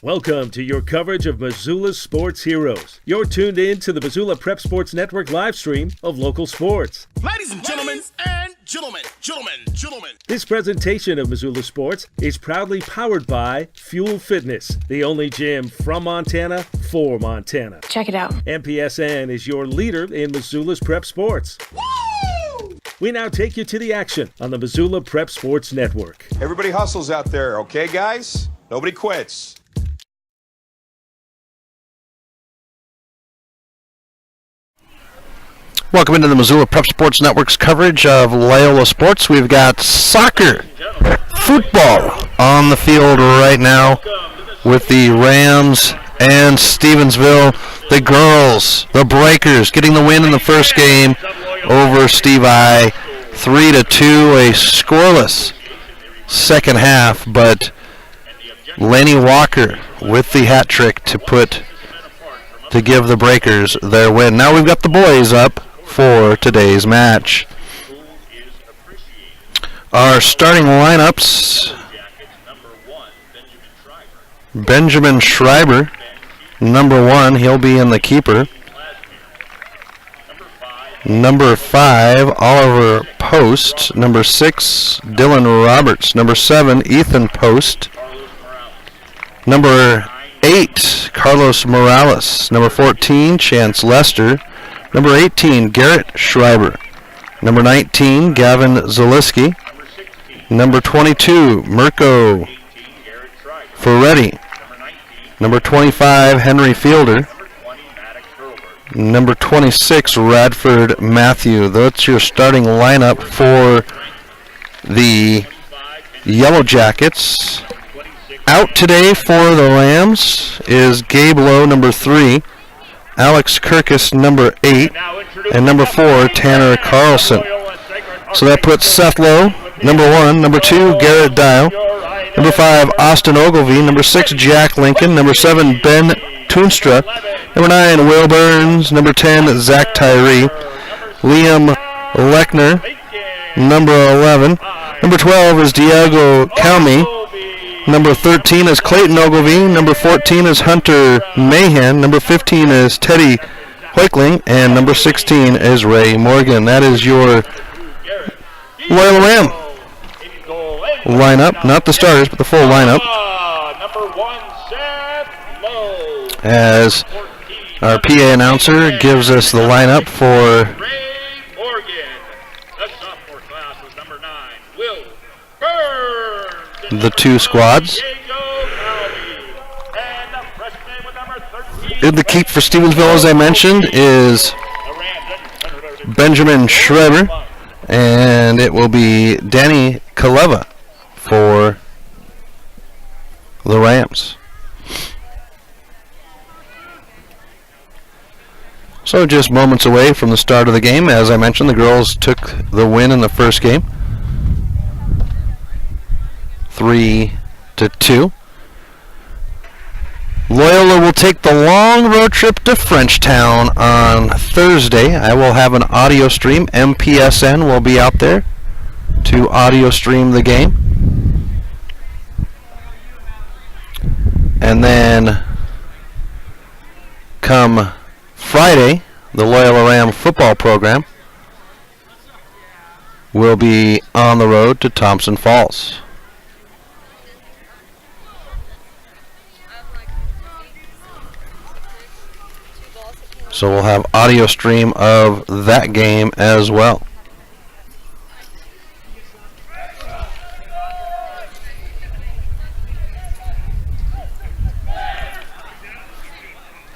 Welcome to your coverage of Missoula's sports heroes. You're tuned in to the Missoula Prep Sports Network live stream of local sports. Ladies and gentlemen, gentlemen. This presentation of Missoula Sports is proudly powered by Fuel Fitness, the only gym from Montana for Montana. Check it out. MPSN is your leader in Missoula's prep sports. Woo! We now take you to the action on the Missoula Prep Sports Network. Everybody hustles out there, okay, guys? Nobody quits. Welcome into the Missoula Prep Sports Network's coverage of Loyola sports. We've got soccer, football on the field right now with the Rams and Stevensville. The girls, the Breakers, getting the win in the first game over Steve I, 3-2, a scoreless second half, but Lenny Walker with the hat trick to give the Breakers their win. Now we've got the boys up for today's match. Our starting lineups: Benjamin Schreiber, number 1, he'll be in the keeper. Number 5, Oliver Post. Number 6, Dylan Roberts. Number 7, Ethan Post. Number 8, Carlos Morales. Number 14, Chance Lester. Number 18, Garrett Schreiber. Number 19, Gavin Zaliski. Number 22, Mirko Ferretti. Number 25, Henry Fielder. Number 26, Radford Matthew. That's your starting lineup for the Yellow Jackets. Out today for the Rams is Gabe Lowe, number 3. Alex Kirkus, number 8, and number 4, Tanner Carlson. So that puts Seth Lowe, number 1, number 2, Garrett Dial, number 5, Austin Ogilvie, number 6, Jack Lincoln, number 7, Ben Toonstra, number 9, Will Burns, number 10, Zach Tyree, Liam Lechner, number 11, number 12 is Diego Calmi, number 13 is Clayton Ogilvie. Number 14 is Hunter Mahan. Number 15 is Teddy Hoikling. And number 16 is Ray Morgan. That is your Loyola Ram lineup. Not the starters, but the full lineup. As our PA announcer gives us the lineup for the two squads. In the keep for Stevensville, as I mentioned, is Benjamin Schreiber, and it will be Danny Kaleva for the Rams. So just moments away from the start of the game. As I mentioned, the girls took the win in the first game, 3-2. Loyola will take the long road trip to Frenchtown on Thursday. I will have an audio stream. MPSN will be out there to audio stream the game. And then come Friday, the Loyola Ram football program will be on the road to Thompson Falls. So we'll have audio stream of that game as well.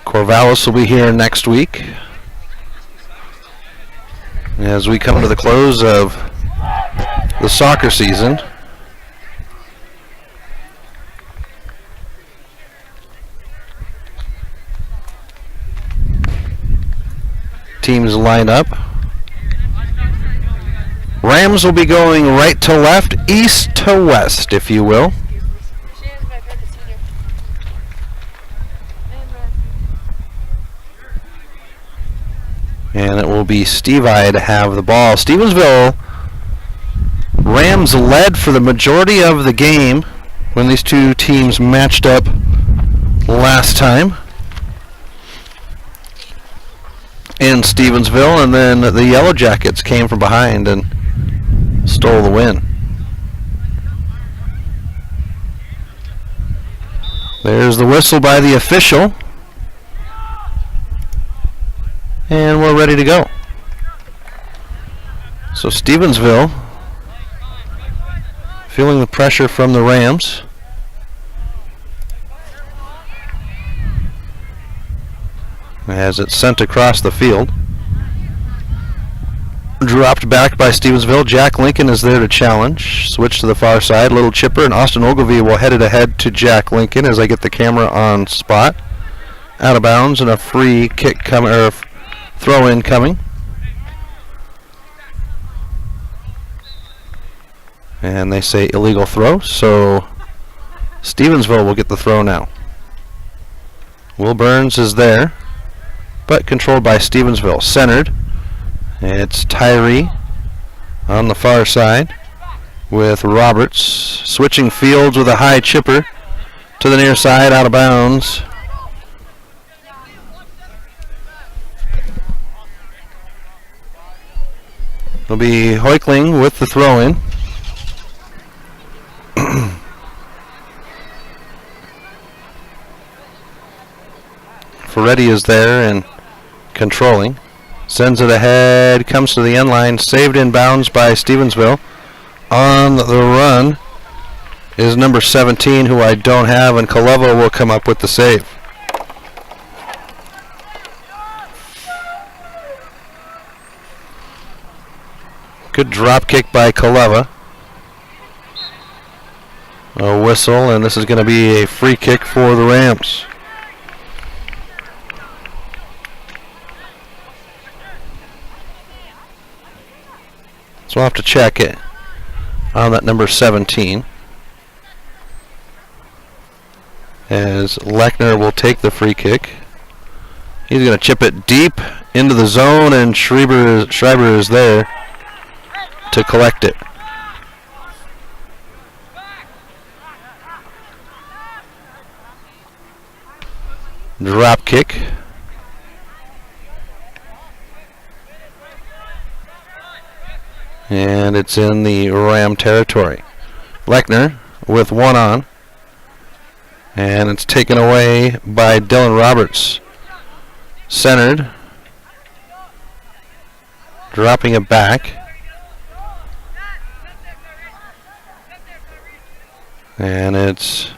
Corvallis will be here next week as we come to the close of the soccer season. Teams lined up. Rams will be going right to left, east to west, if you will. And it will be Steve I to have the ball. Stevensville, Rams led for the majority of the game when these two teams matched up last time in Stevensville, and then the Yellow Jackets came from behind and stole the win. There's the whistle by the official, and we're ready to go. So Stevensville feeling the pressure from the Rams. As it's sent across the field. Dropped back by Stevensville. Jack Lincoln is there to challenge. Switch to the far side. Little chipper, and Austin Ogilvie will head it ahead to Jack Lincoln as I get the camera on spot. Out of bounds, and a free kick coming, or throw in coming. And they say illegal throw, so Stevensville will get the throw now. Will Burns is there, but controlled by Stevensville. Centered. It's Tyree on the far side with Roberts. Switching fields with a high chipper to the near side, out of bounds. It'll be Hoikling with the throw-in. Ferretti is there and controlling. Sends it ahead, comes to the end line, saved in bounds by Stevensville. On the run is number 17, who I don't have, and Kaleva will come up with the save. Good drop kick by Kaleva. A whistle, and this is going to be a free kick for the Rams. So we'll have to check it on that number 17. As Lechner will take the free kick. He's going to chip it deep into the zone, and Schreiber is there to collect it. Drop kick. And it's in the Ram territory. Lechner with one on. And it's taken away by Dylan Roberts. Centered. Dropping it back. And it's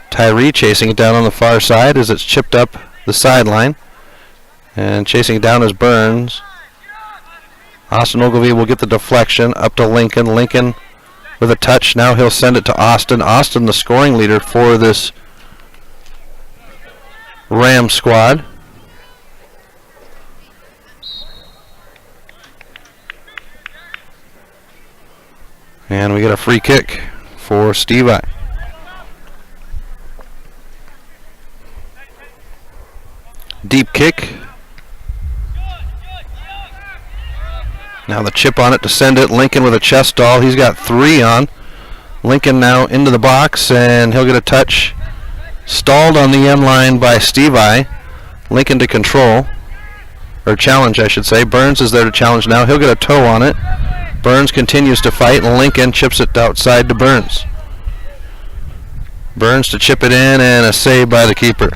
Tyree chasing it down on the far side as it's chipped up the sideline. And chasing it down is Burns. Austin Ogilvie will get the deflection up to Lincoln. Lincoln with a touch. Now he'll send it to Austin. Austin, the scoring leader for this Ram squad. And we get a free kick for Stevie. Deep kick. Now the chip on it to send it. Lincoln with a chest stall. He's got 3 on. Lincoln now into the box, and he'll get a touch. Stalled on the end line by Stevie. Lincoln to control. Or challenge, I should say. Burns is there to challenge now. He'll get a toe on it. Burns continues to fight, and Lincoln chips it outside to Burns. Burns to chip it in, and a save by the keeper.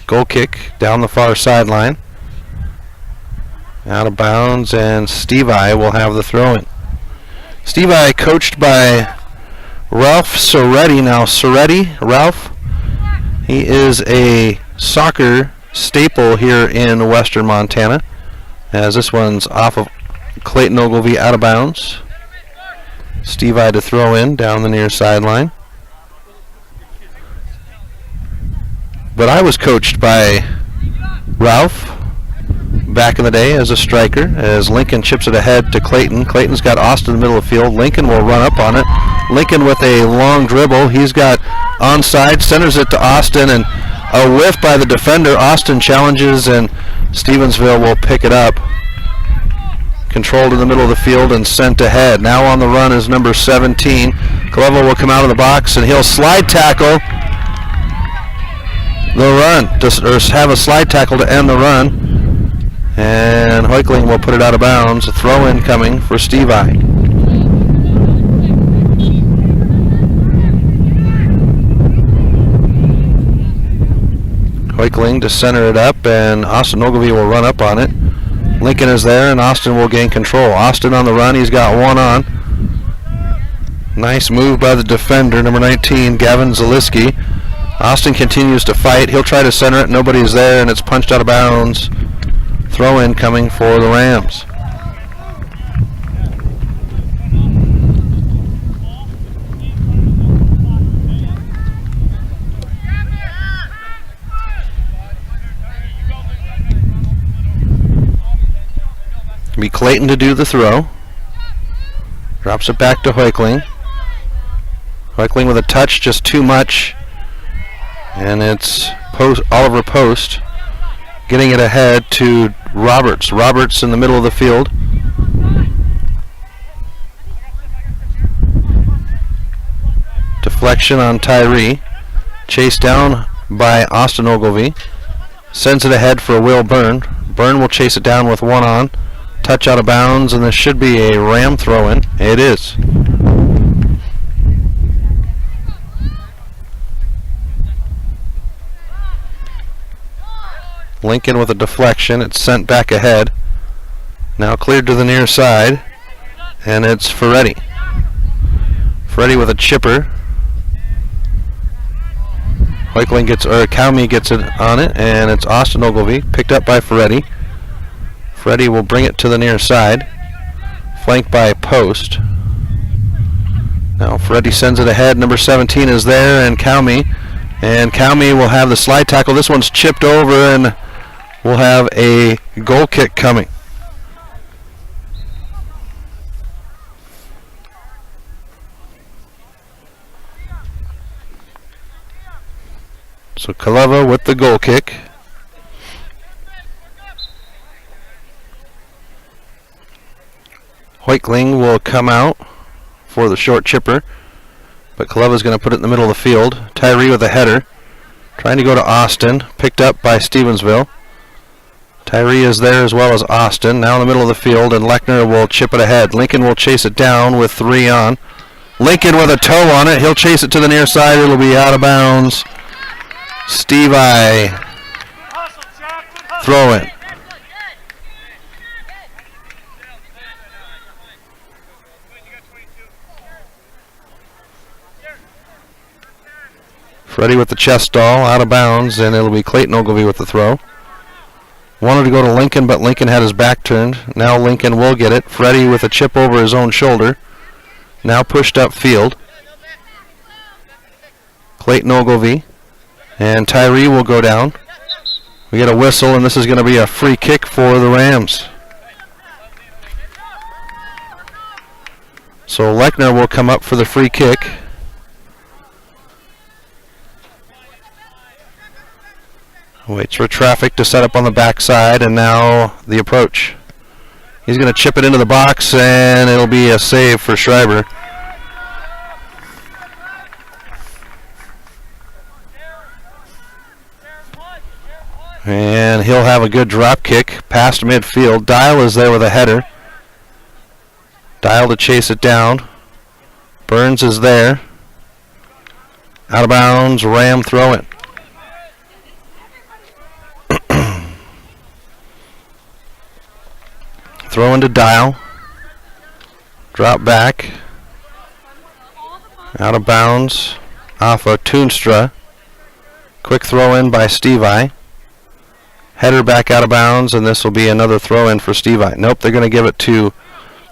Goal kick down the far sideline. Out of bounds, and Stevie will have the throw-in. Stevie coached by Ralph Soretti. Now Ralph, he is a soccer staple here in western Montana, as this one's off of Clayton Ogilvie, out of bounds. Stevie to throw in down the near sideline. But I was coached by Ralph back in the day as a striker, as Lincoln chips it ahead to Clayton. Clayton's got Austin in the middle of the field. Lincoln will run up on it. Lincoln with a long dribble. He's got onside, centers it to Austin, and a whiff by the defender. Austin challenges, and Stevensville will pick it up. Controlled in the middle of the field and sent ahead. Now on the run is number 17. Clevo will come out of the box and he'll slide tackle the run, or have a slide tackle to end the run. And Hoikling will put it out of bounds. A throw in coming for Steve I. Hoikling to center it up, and Austin Ogilvie will run up on it. Lincoln is there, and Austin will gain control. Austin on the run. He's got one on. Nice move by the defender, number 19, Gavin Zaliski. Austin continues to fight. He'll try to center it. Nobody's there, and it's punched out of bounds. Throw in coming for the Rams. Be Clayton to do the throw. Drops it back to Hoikling. Hoikling with a touch, just too much. And it's Oliver Post getting it ahead to Roberts. Roberts in the middle of the field. Deflection on Tyree. Chased down by Austin Ogilvie. Sends it ahead for Will Byrne. Byrne will chase it down with one on. Touch out of bounds, and this should be a Ram throw-in. It is. Lincoln with a deflection. It's sent back ahead. Now cleared to the near side, and it's Ferretti. Ferretti with a chipper. Hoikling gets, or Cowme gets it on it, and it's Austin Ogilvie, picked up by Ferretti. Ferretti will bring it to the near side, flanked by Post. Now Ferretti sends it ahead. Number 17 is there, and Cowme will have the slide tackle. This one's chipped over, and we'll have a goal kick coming. So Kaleva with the goal kick. Hoikling will come out for the short chipper, but Kaleva's going to put it in the middle of the field. Tyree with a header, trying to go to Austin, picked up by Stevensville. Tyree is there as well as Austin, now in the middle of the field, and Lechner will chip it ahead. Lincoln will chase it down with 3 on. Lincoln with a toe on it. He'll chase it to the near side. It'll be out of bounds. Steve I. Throw it. Freddie with the chest stall, out of bounds, and it'll be Clayton Ogilvie with the throw. Wanted to go to Lincoln, but Lincoln had his back turned. Now Lincoln will get it. Freddie with a chip over his own shoulder. Now pushed up field. Clayton Ogilvie. And Tyree will go down. We get a whistle, and this is going to be a free kick for the Rams. So Lechner will come up for the free kick. Waits for traffic to set up on the backside, and now the approach. He's going to chip it into the box, and it'll be a save for Schreiber. And he'll have a good drop kick past midfield. Dial is there with a header. Dial to chase it down. Burns is there. Out of bounds, Ram throw it. Throw into Dial. Drop back. Out of bounds off of Toonstra. Quick throw in by Stevie. Header back out of bounds, and this will be another throw in for Stevie. Nope, they're going to give it to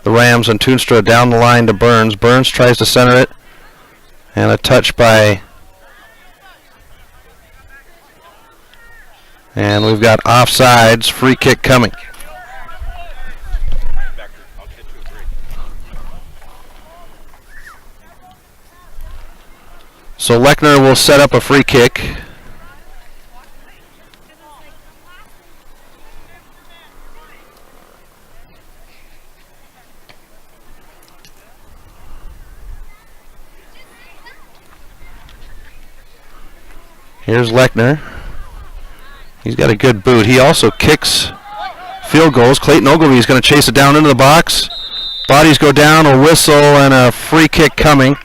the Rams, and Toonstra down the line to Burns. Burns tries to center it, and a touch by, and we've got offsides, free kick coming. So Lechner will set up a free kick. Here's Lechner. He's got a good boot. He also kicks field goals. Clayton Ogilvy is going to chase it down into the box. Bodies go down, a whistle, and a free kick coming.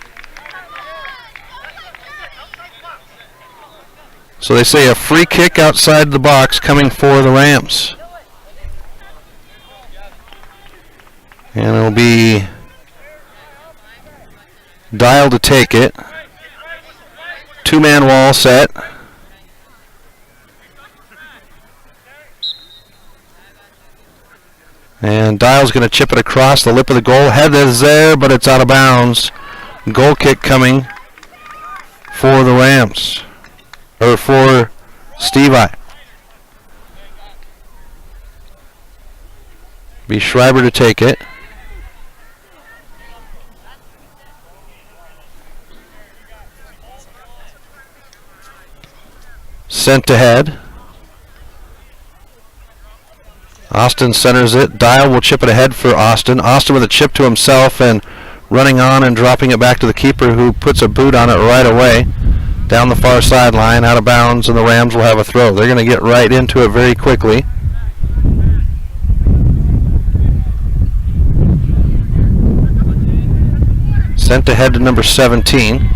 So they say a free kick outside the box coming for the Rams. And it'll be Dial to take it. Two-man wall set. And Dial's going to chip it across the lip of the goal. Head is there, but it's out of bounds. Goal kick coming for the Rams. Or for Stevi. Be Schreiber to take it. Sent ahead. Austin centers it. Dial will chip it ahead for Austin. Austin with a chip to himself and running on and dropping it back to the keeper, who puts a boot on it right away. Down the far sideline, out of bounds, and the Rams will have a throw. They're going to get right into it very quickly. Sent ahead to number 17.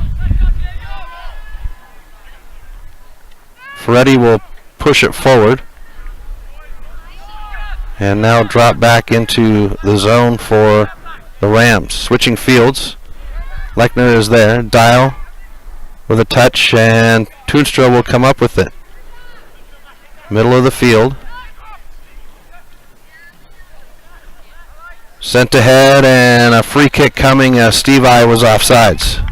Ferretti will push it forward. And now drop back into the zone for the Rams. Switching fields. Lechner is there. Dial with a touch, and Toonstra will come up with it. Middle of the field. Sent ahead, and a free kick coming. Stevi was offsides.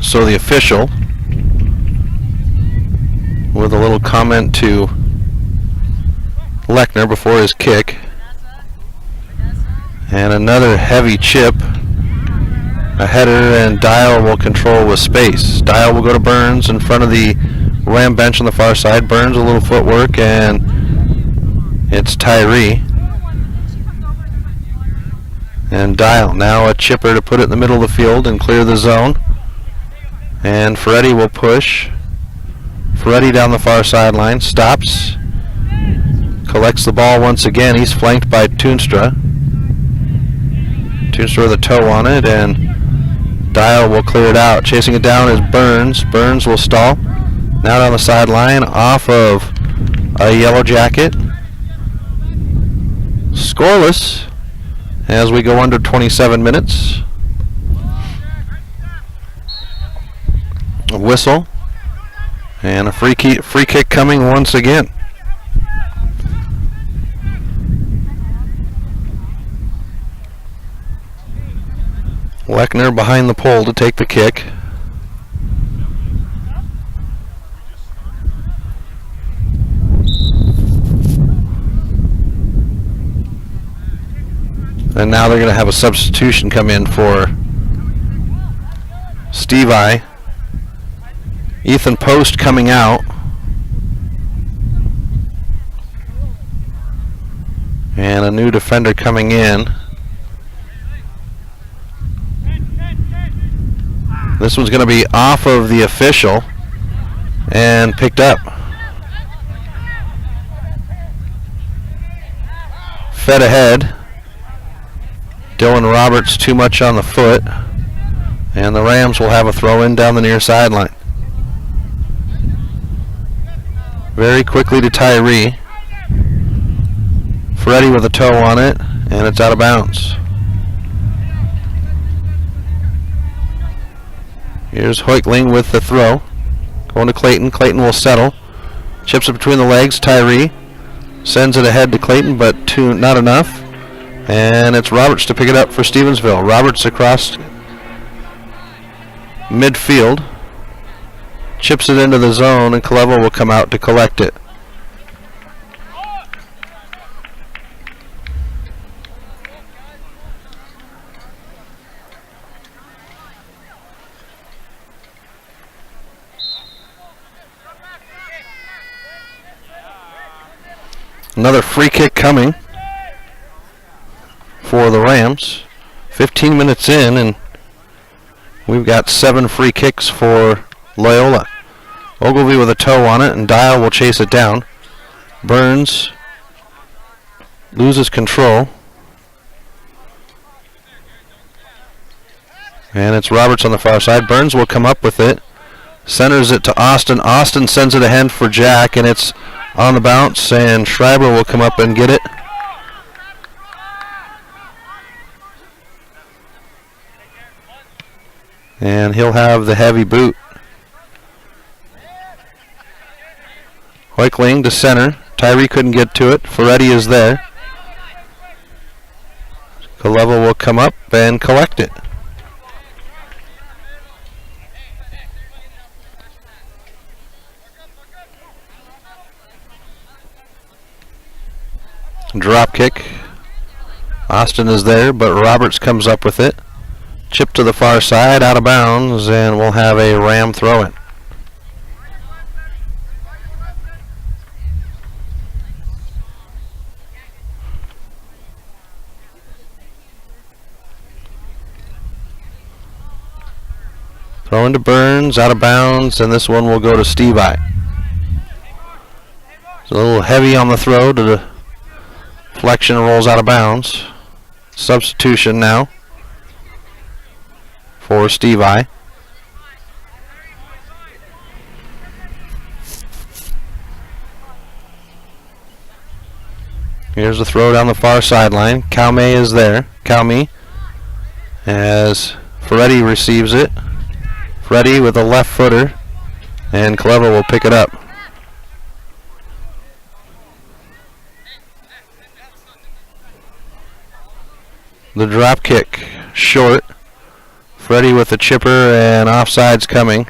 So the official, with a little comment to Lechner before his kick, and another heavy chip, a header, and Dial will control with space. Dial will go to Burns in front of the Ram bench on the far side. Burns a little footwork, and it's Tyree. And Dial now a chipper to put it in the middle of the field and clear the zone. And Ferretti will push. Ferretti down the far sideline, stops, collects the ball once again. He's flanked by Toonstra. Toonstra with a toe on it, and Dial will clear it out. Chasing it down is Burns. Burns will stall. Now down the sideline, off of a Yellow Jacket. Scoreless as we go under 27 minutes. A whistle and a free kick coming once again. Lechner behind the pole to take the kick. And now they're going to have a substitution come in for Stevi. Ethan Post coming out. And a new defender coming in. This one's going to be off of the official and picked up. Fed ahead. Dylan Roberts too much on the foot. And the Rams will have a throw in down the near sideline. Very quickly to Tyree. Ferretti with a toe on it, and it's out of bounds. Here's Hoikling with the throw. Going to Clayton. Clayton will settle. Chips it between the legs. Tyree sends it ahead to Clayton, but not enough. And it's Roberts to pick it up for Stevensville. Roberts across midfield. Chips it into the zone, and Clevo will come out to collect it. Another free kick coming for the Rams. 15 minutes in, and we've got 7 free kicks for Loyola. Ogilvy with a toe on it, and Dial will chase it down. Burns loses control. And it's Roberts on the far side. Burns will come up with it. Centers it to Austin. Austin sends it ahead for Jack, and it's on the bounce, and Schreiber will come up and get it. And he'll have the heavy boot. Hoikling to center. Tyree couldn't get to it. Ferretti is there. Kaleva will come up and collect it. Drop kick. Austin is there, but Roberts comes up with it. Chip to the far side, out of bounds, and we'll have a Ram throw-in. Throw into Burns, out of bounds, and this one will go to Stevie. It's a little heavy on the throw to the deflection, rolls out of bounds. Substitution now for Stevie. Here's the throw down the far sideline. Calme is there. Calme as Ferretti receives it. Ferretti with a left footer, and Kaleva will pick it up. The drop kick, short. Freddie with the chipper, and offside's coming.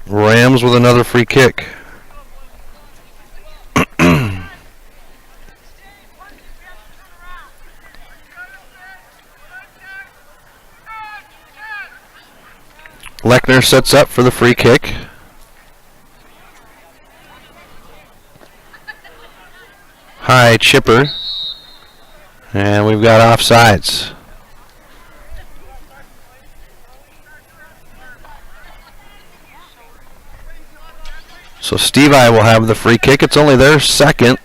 Rams with another free kick. Lechner sets up for the free kick. High chipper, and we've got offsides. So Stevie will have the free kick. It's only their second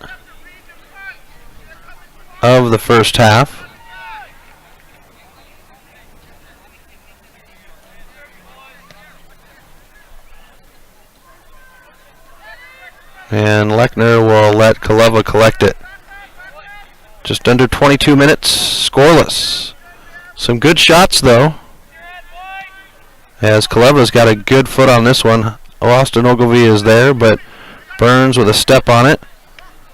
of the first half. And Lechner will let Kaleva collect it. Just under 22 minutes, scoreless. Some good shots, though, as Kaleva's got a good foot on this one. Austin Ogilvy is there, but Burns with a step on it.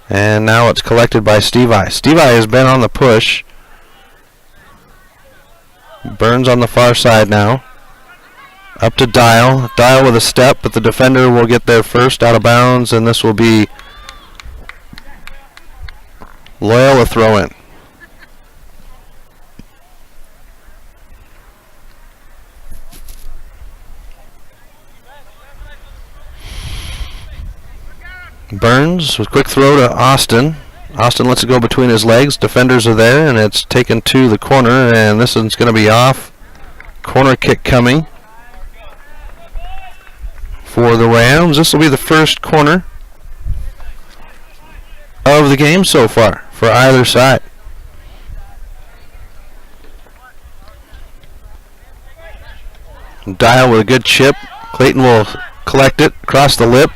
And now it's collected by Stevie. Stevie has been on the push. Burns on the far side now. Up to Dial. Dial with a step, but the defender will get there first, out of bounds, and this will be Loyola throw-in. Burns with quick throw to Austin. Austin lets it go between his legs. Defenders are there, and it's taken to the corner, and this one's going to be off. Corner kick coming for the Rams. This will be the first corner of the game so far for either side. Dial with a good chip. Clayton will collect it across the lip.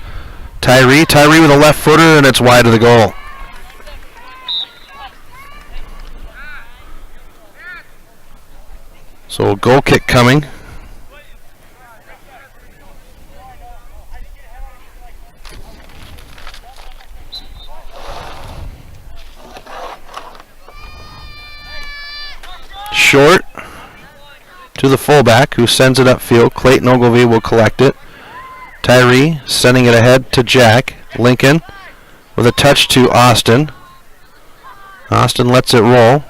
Tyree with a left footer, and it's wide of the goal. So a goal kick coming. Short to the fullback, who sends it upfield. Clayton Ogilvy will collect it. Tyree sending it ahead to Jack. Lincoln with a touch to Austin. Austin lets it roll.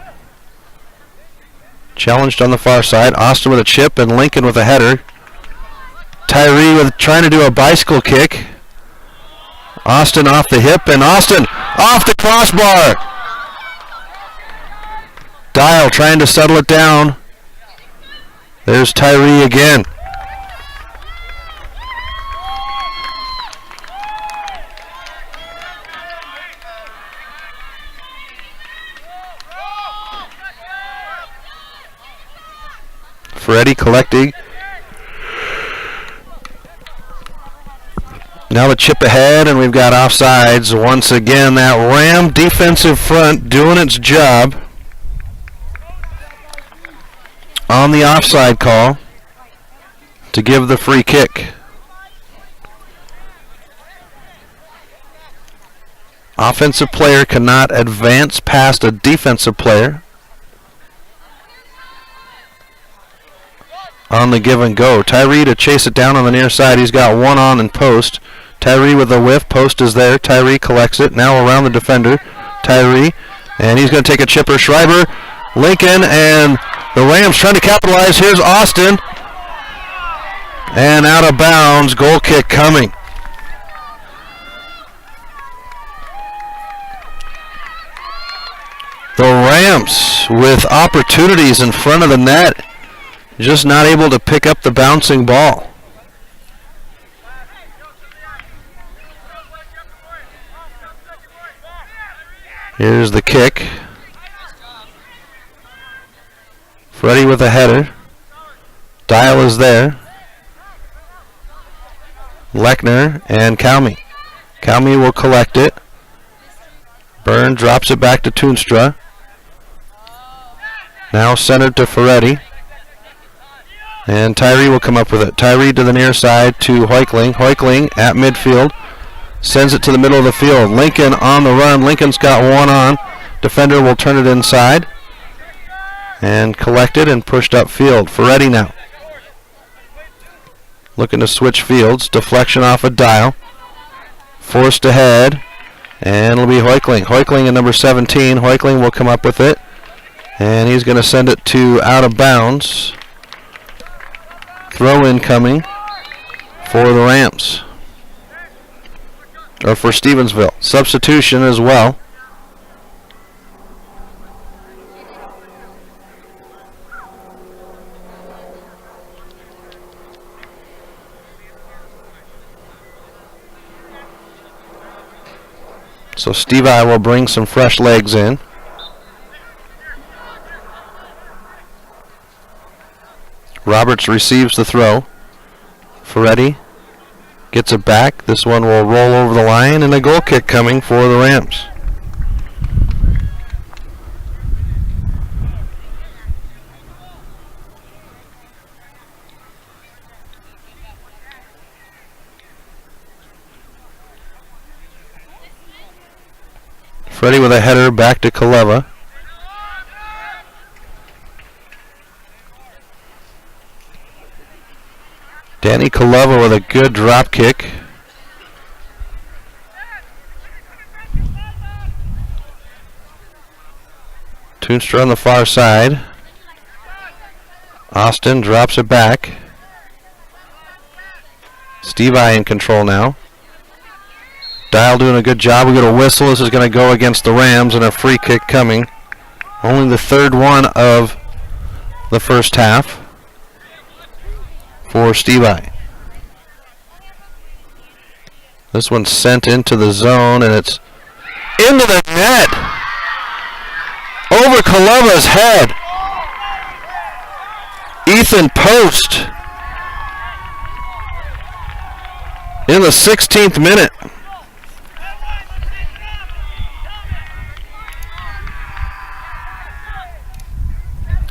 Challenged on the far side. Austin with a chip, and Lincoln with a header. Tyree with trying to do a bicycle kick. Austin off the hip, and Austin off the crossbar. Dial trying to settle it down. There's Tyree again. Freddie collecting. Now the chip ahead, and we've got offsides. Once again, that Ram defensive front doing its job on the offside call to give the free kick. Offensive player cannot advance past a defensive player on the give and go. Tyree to chase it down on the near side. He's got one on in post. Tyree with a whiff. Post is there. Tyree collects it. Now around the defender. Tyree. And he's going to take a chipper. Schreiber. Lincoln. And the Rams trying to capitalize. Here's Austin. And out of bounds. Goal kick coming. The Rams with opportunities in front of the net. Just not able to pick up the bouncing ball. Here's the kick. Freddie with a header. Dial is there. Lechner and Calmy. Calmy will collect it. Byrne drops it back to Toonstra. Now centered to Ferretti. And Tyree will come up with it. Tyree to the near side to Hoikling. Hoikling at midfield. Sends it to the middle of the field. Lincoln on the run. Lincoln's got one on. Defender will turn it inside. And collected and pushed upfield. Ferretti now. Looking to switch fields. Deflection off a Dial. Forced ahead. And it'll be Hoikling. Hoikling in number 17. Hoikling will come up with it. And he's going to send it to out of bounds. Throw in coming for the Rams. Or for Stevensville. Substitution as well. So Steve I will bring some fresh legs in. Roberts receives the throw. Ferretti gets it back. This one will roll over the line, and a goal kick coming for the Rams. Freddie with a header back to Kaleva. Danny Kaleva with a good drop kick. Toonstra on the far side. Austin drops it back. Steve I in control now. Dial doing a good job. We get a whistle. This is going to go against the Rams, and a free kick coming. Only the third one of the first half for Steve I. This one's sent into the zone, and it's into the net. Over Kaleva's head. Ethan Post in the 16th minute.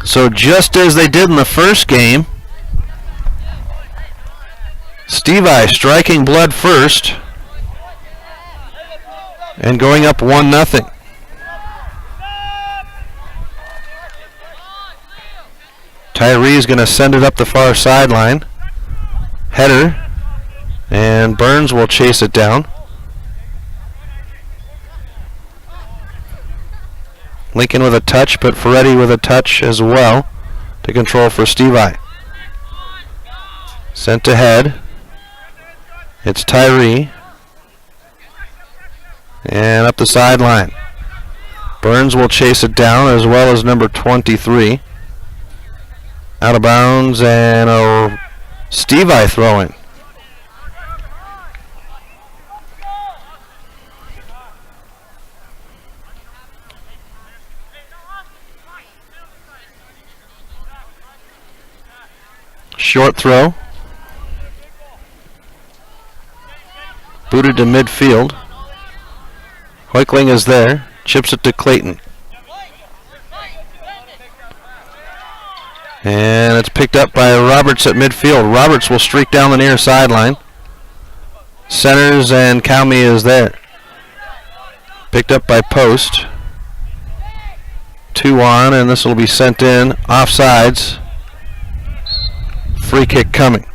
So just as they did in the first game, Steve I striking blood first and going up 1-0. Tyree is going to send it up the far sideline. Header. And Burns will chase it down. Lincoln with a touch, but Ferretti with a touch as well to control for Steve I. Sent ahead. It's Tyree. And up the sideline. Burns will chase it down, as well as number 23. Out of bounds, and a Stevi throwing. Short throw. Booted to midfield. Hoikling is there. Chips it to Clayton. And it's picked up by Roberts at midfield. Roberts will streak down the near sideline. Centers, and Calmy is there. Picked up by Post. 2 on, and this will be sent in. Offsides. Free kick coming.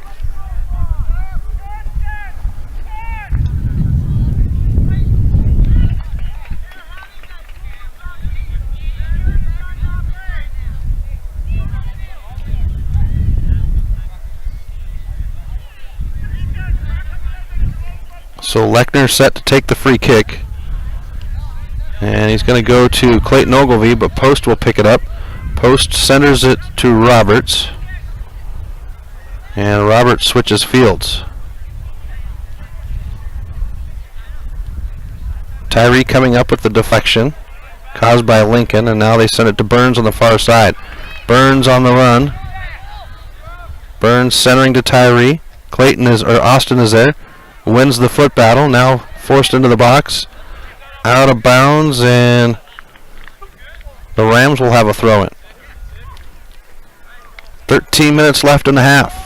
So Lechner set to take the free kick. And he's going to go to Clayton Ogilvie, but Post will pick it up. Post centers it to Roberts. And Roberts switches fields. Tyree coming up with the deflection caused by Lincoln, and now they send it to Burns on the far side. Burns on the run. Burns centering to Tyree. Austin is there. Wins the foot battle, now forced into the box. Out of bounds, and the Rams will have a throw-in. 13 minutes left in the half.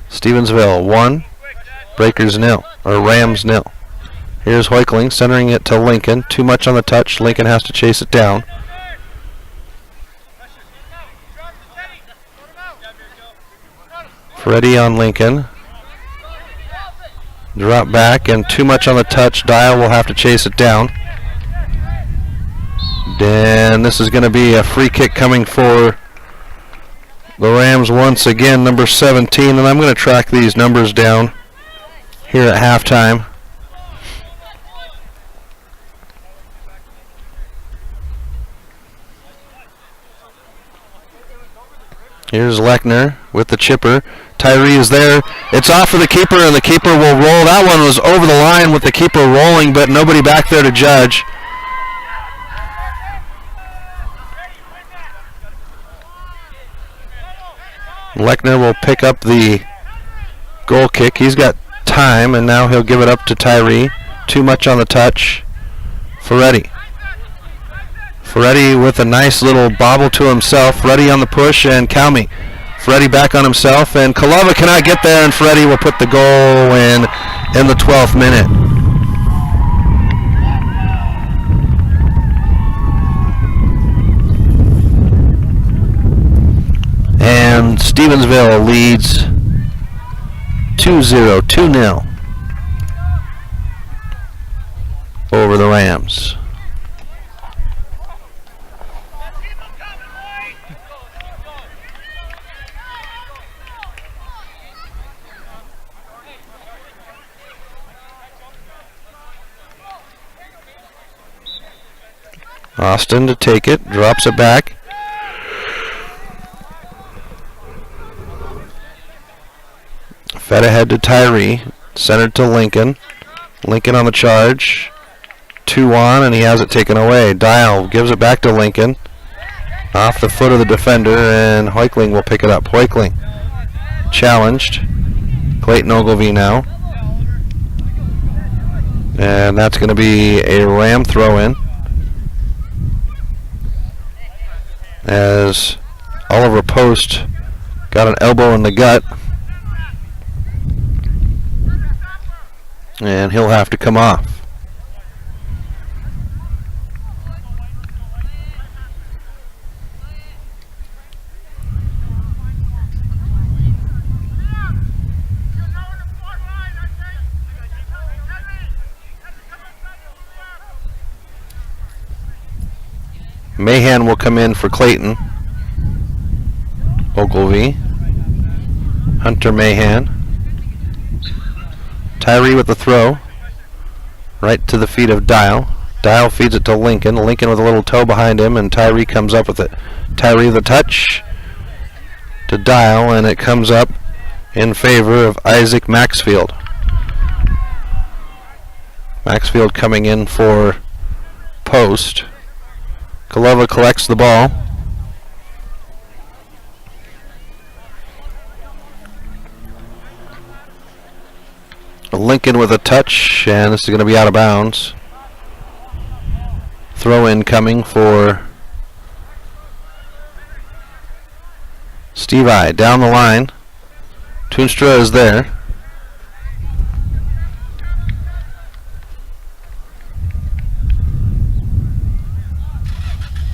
Stevensville 1, Breakers 0, or Rams 0. Here's Hoikling centering it to Lincoln. Too much on the touch. Lincoln has to chase it down. Freddie on Lincoln. Drop back, and too much on the touch. Dial will have to chase it down. And this is going to be a free kick coming for the Rams once again, number 17. And I'm going to track these numbers down here at halftime. Here's Lechner with the chipper. Tyree is there. It's off for the keeper, and the keeper will roll. That one was over the line with the keeper rolling, but nobody back there to judge. Lechner will pick up the goal kick. He's got time, and now he'll give it up to Tyree. Too much on the touch. Ferretti. Ferretti with a nice little bobble to himself. Ferretti on the push, and Calmy. Ferretti back on himself, and Kalova cannot get there, and Ferretti will put the goal in the 12th minute. And Stevensville leads 2-0 over the Rams. Austin to take it, drops it back. Fed ahead to Tyree, centered to Lincoln. Lincoln on the charge. 2 on, and he has it taken away. Dial gives it back to Lincoln. Off the foot of the defender, and Hoikling will pick it up. Hoikling challenged. Clayton Ogilvie now. And that's going to be a Ram throw-in, as Oliver Post got an elbow in the gut, and he'll have to come off. Mahan will come in for Clayton Ogilvie. Hunter Mahan. Tyree with the throw. Right to the feet of Dial. Dial feeds it to Lincoln. Lincoln with a little toe behind him, and Tyree comes up with it. Tyree the touch to Dial, and it comes up in favor of Isaac Maxfield. Maxfield coming in for post. Kaleva collects the ball. Lincoln with a touch, and this is going to be out of bounds. Throw in coming for Steve I down the line. Toonstra is there.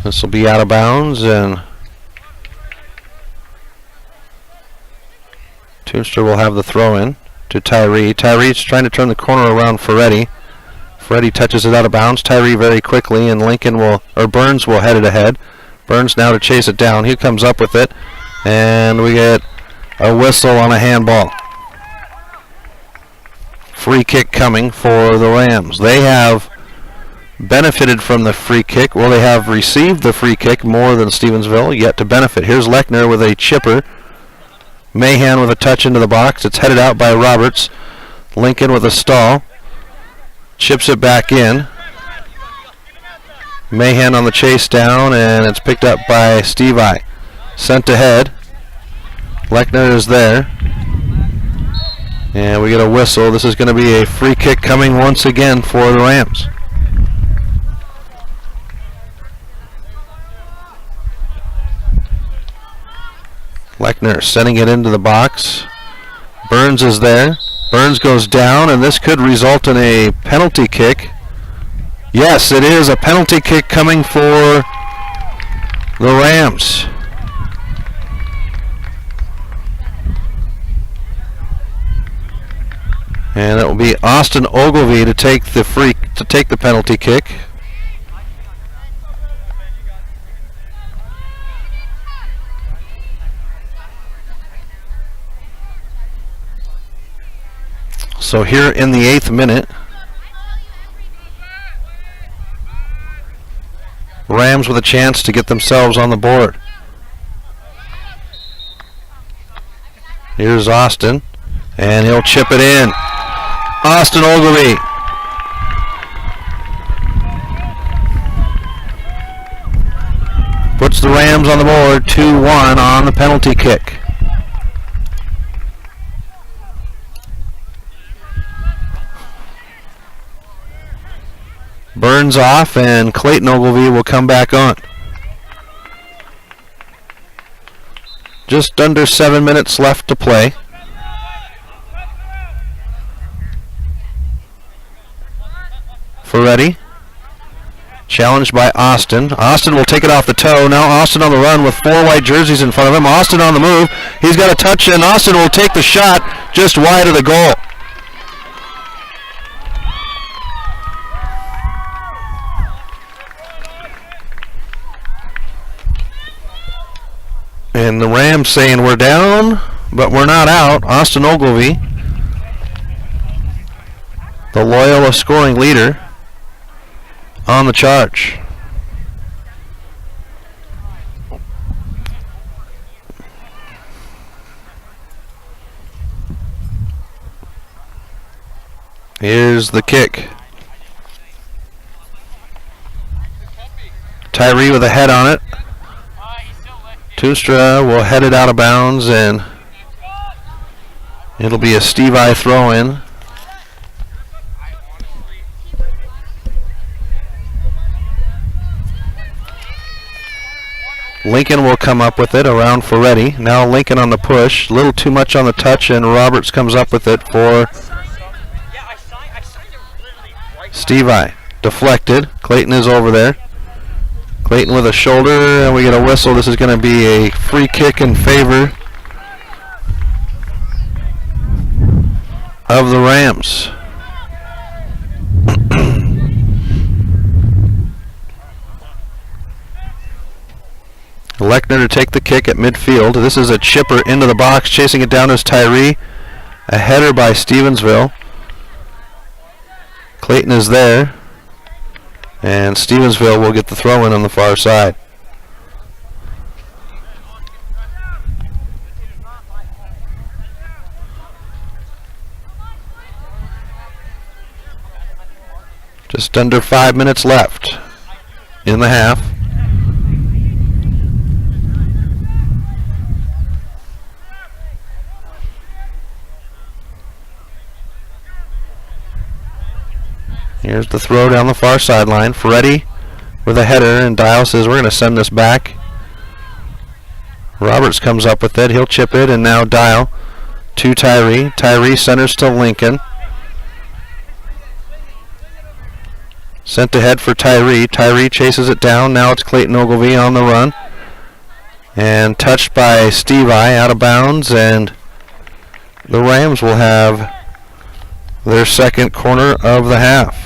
This will be out of bounds, and Toonstra will have the throw in to Tyree. Tyree's trying to turn the corner around Ferretti. Ferretti touches it out of bounds. Tyree very quickly, and Burns will head it ahead. Burns now to chase it down. He comes up with it, and we get a whistle on a handball. Free kick coming for the Rams. They have benefited from the free kick. Well, they have received the free kick more than Stevensville, yet to benefit. Here's Lechner with a chipper. Mahan with a touch into the box. It's headed out by Roberts. Lincoln with a stall. Chips it back in. Mahan on the chase down, and it's picked up by Steve I. Sent ahead. Lechner is there. And we get a whistle. This is going to be a free kick coming once again for the Rams. Lechner sending it into the box. Burns is there. Burns goes down, and this could result in a penalty kick. Yes, it is a penalty kick coming for the Rams. And it will be Austin Ogilvie to take the penalty kick. So here in the 8th minute, Rams with a chance to get themselves on the board. Here's Austin, and he'll chip it in. Austin Ogilvie. Puts the Rams on the board, 2-1 on the penalty kick. Burns off, and Clayton Ogilvie will come back on. Just under 7 minutes left to play. Ferretti. Challenged by Austin. Austin will take it off the toe. Now Austin on the run with 4 white jerseys in front of him. Austin on the move. He's got a touch, and Austin will take the shot just wide of the goal. And the Rams saying we're down, but we're not out. Austin Ogilvie, the Loyola scoring leader, on the charge. Here's the kick. Tyree with a head on it. Toonstra will head it out of bounds, and it'll be a Steve I throw in. Lincoln will come up with it around Ferretti. Now Lincoln on the push. A little too much on the touch, and Roberts comes up with it for Steve I. Deflected. Clayton is over there. Clayton with a shoulder, and we get a whistle. This is going to be a free kick in favor of the Rams. Lechner to take the kick at midfield. This is a chipper into the box. Chasing it down is Tyree. A header by Stevensville. Clayton is there. And Stevensville will get the throw in on the far side. Just under 5 minutes left in the half. Here's the throw down the far sideline. Ferretti with a header, and Dial says we're going to send this back. Roberts comes up with it. He'll chip it, and now Dial to Tyree. Tyree centers to Lincoln. Sent ahead for Tyree. Tyree chases it down. Now it's Clayton Ogilvie on the run. And touched by Steve I, out of bounds, and the Rams will have their second corner of the half.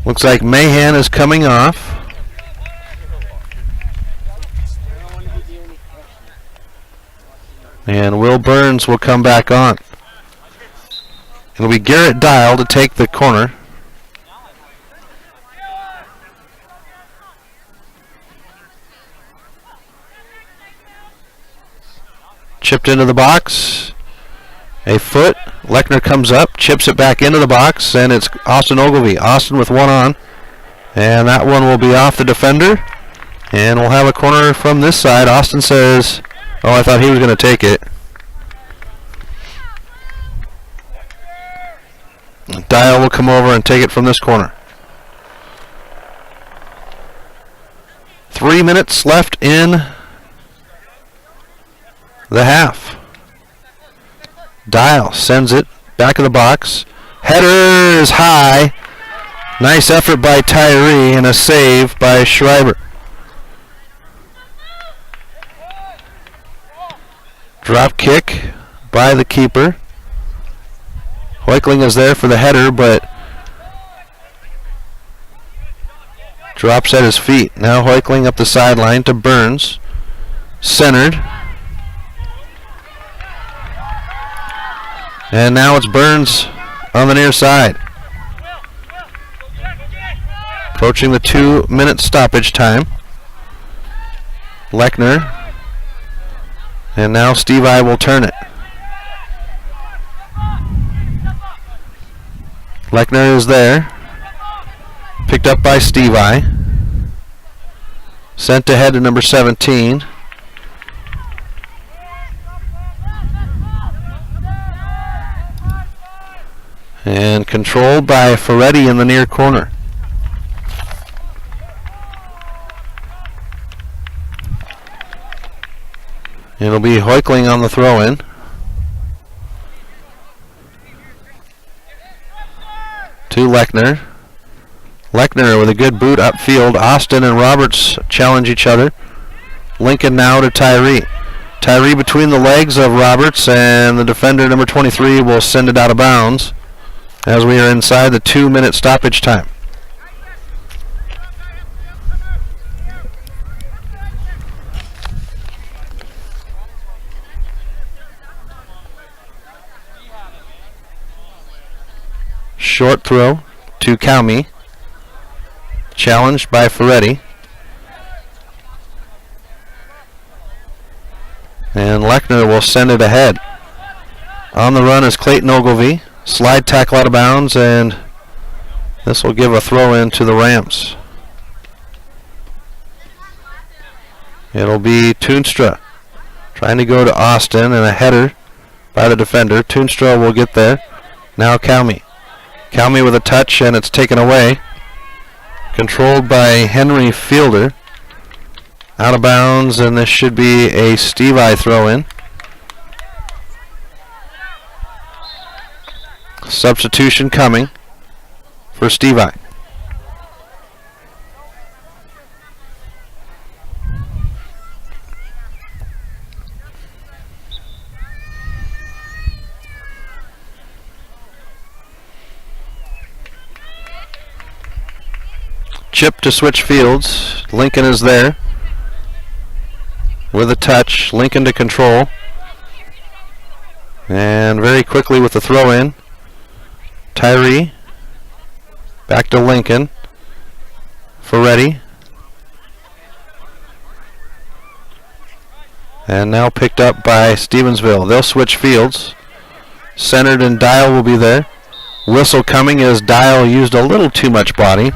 Looks like Mahan is coming off. And Will Burns will come back on. It'll be Garrett Dial to take the corner. Chipped into the box. A foot. Lechner comes up, chips it back into the box, and it's Austin Ogilvie. Austin with one on. And that one will be off the defender. And we'll have a corner from this side. Austin says, oh, I thought he was going to take it. Dial will come over and take it from this corner. 3 minutes left in the half. Dial sends it back of the box. Header is high. Nice effort by Tyree and a save by Schreiber. Drop kick by the keeper. Hoikling is there for the header, but drops at his feet. Now Hoikling up the sideline to Burns. Centered. And now it's Burns on the near side. Approaching the 2 minute stoppage time. Lechner. And now Steve I will turn it. Lechner is there. Picked up by Steve I. Sent ahead to number 17. And controlled by Ferretti in the near corner. It'll be Hoikling on the throw-in. To Lechner. Lechner with a good boot upfield. Austin and Roberts challenge each other. Lincoln now to Tyree. Tyree between the legs of Roberts, and the defender, number 23, will send it out of bounds as we are inside the 2 minute stoppage time. Short throw to Calmy. Challenged by Ferretti. And Lechner will send it ahead. On the run is Clayton Ogilvie. Slide tackle out of bounds, and this will give a throw in to the Rams. It'll be Toonstra trying to go to Austin, and a header by the defender. Toonstra will get there. Now Calmy. Calmy with a touch, and it's taken away. Controlled by Henry Fielder. Out of bounds, and this should be a Steve I throw in. Substitution coming for Steve I. Chip to switch fields. Lincoln is there with a touch. Lincoln to control. And very quickly with the throw in, Tyree back to Lincoln. Ferretti. And now picked up by Stevensville. They'll switch fields. Centered and Dial will be there. Whistle coming as Dial used a little too much body.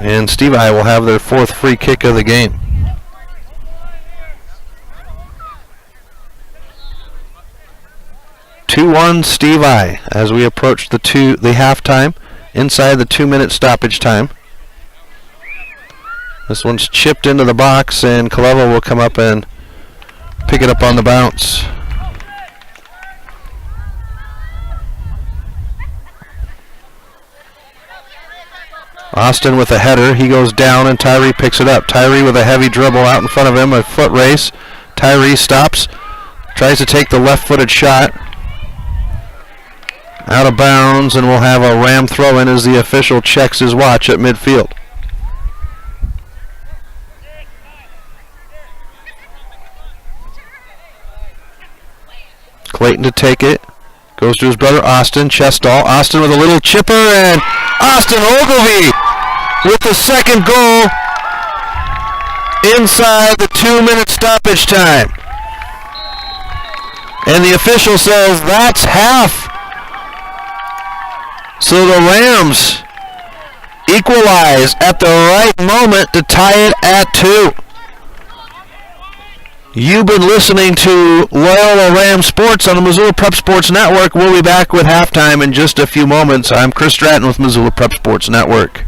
And Steve I will have their 4th free kick of the game. 2-1 Steve I as we approach the halftime inside the 2-minute stoppage time. This one's chipped into the box and Kaleva will come up and pick it up on the bounce. Austin with a header. He goes down and Tyree picks it up. Tyree with a heavy dribble out in front of him. A foot race. Tyree stops. Tries to take the left-footed shot. Out of bounds, and we'll have a Ram throw-in as the official checks his watch at midfield. Clayton to take it. Goes to his brother Austin. Chestall. Austin with a little chipper, and Austin Ogilvie with the second goal inside the 2-minute stoppage time. And the official says that's half. So the Rams equalize at the right moment to tie it at 2. You've been listening to Loyola Ram Sports on the Missoula Prep Sports Network. We'll be back with halftime in just a few moments. I'm Chris Stratton with Missoula Prep Sports Network.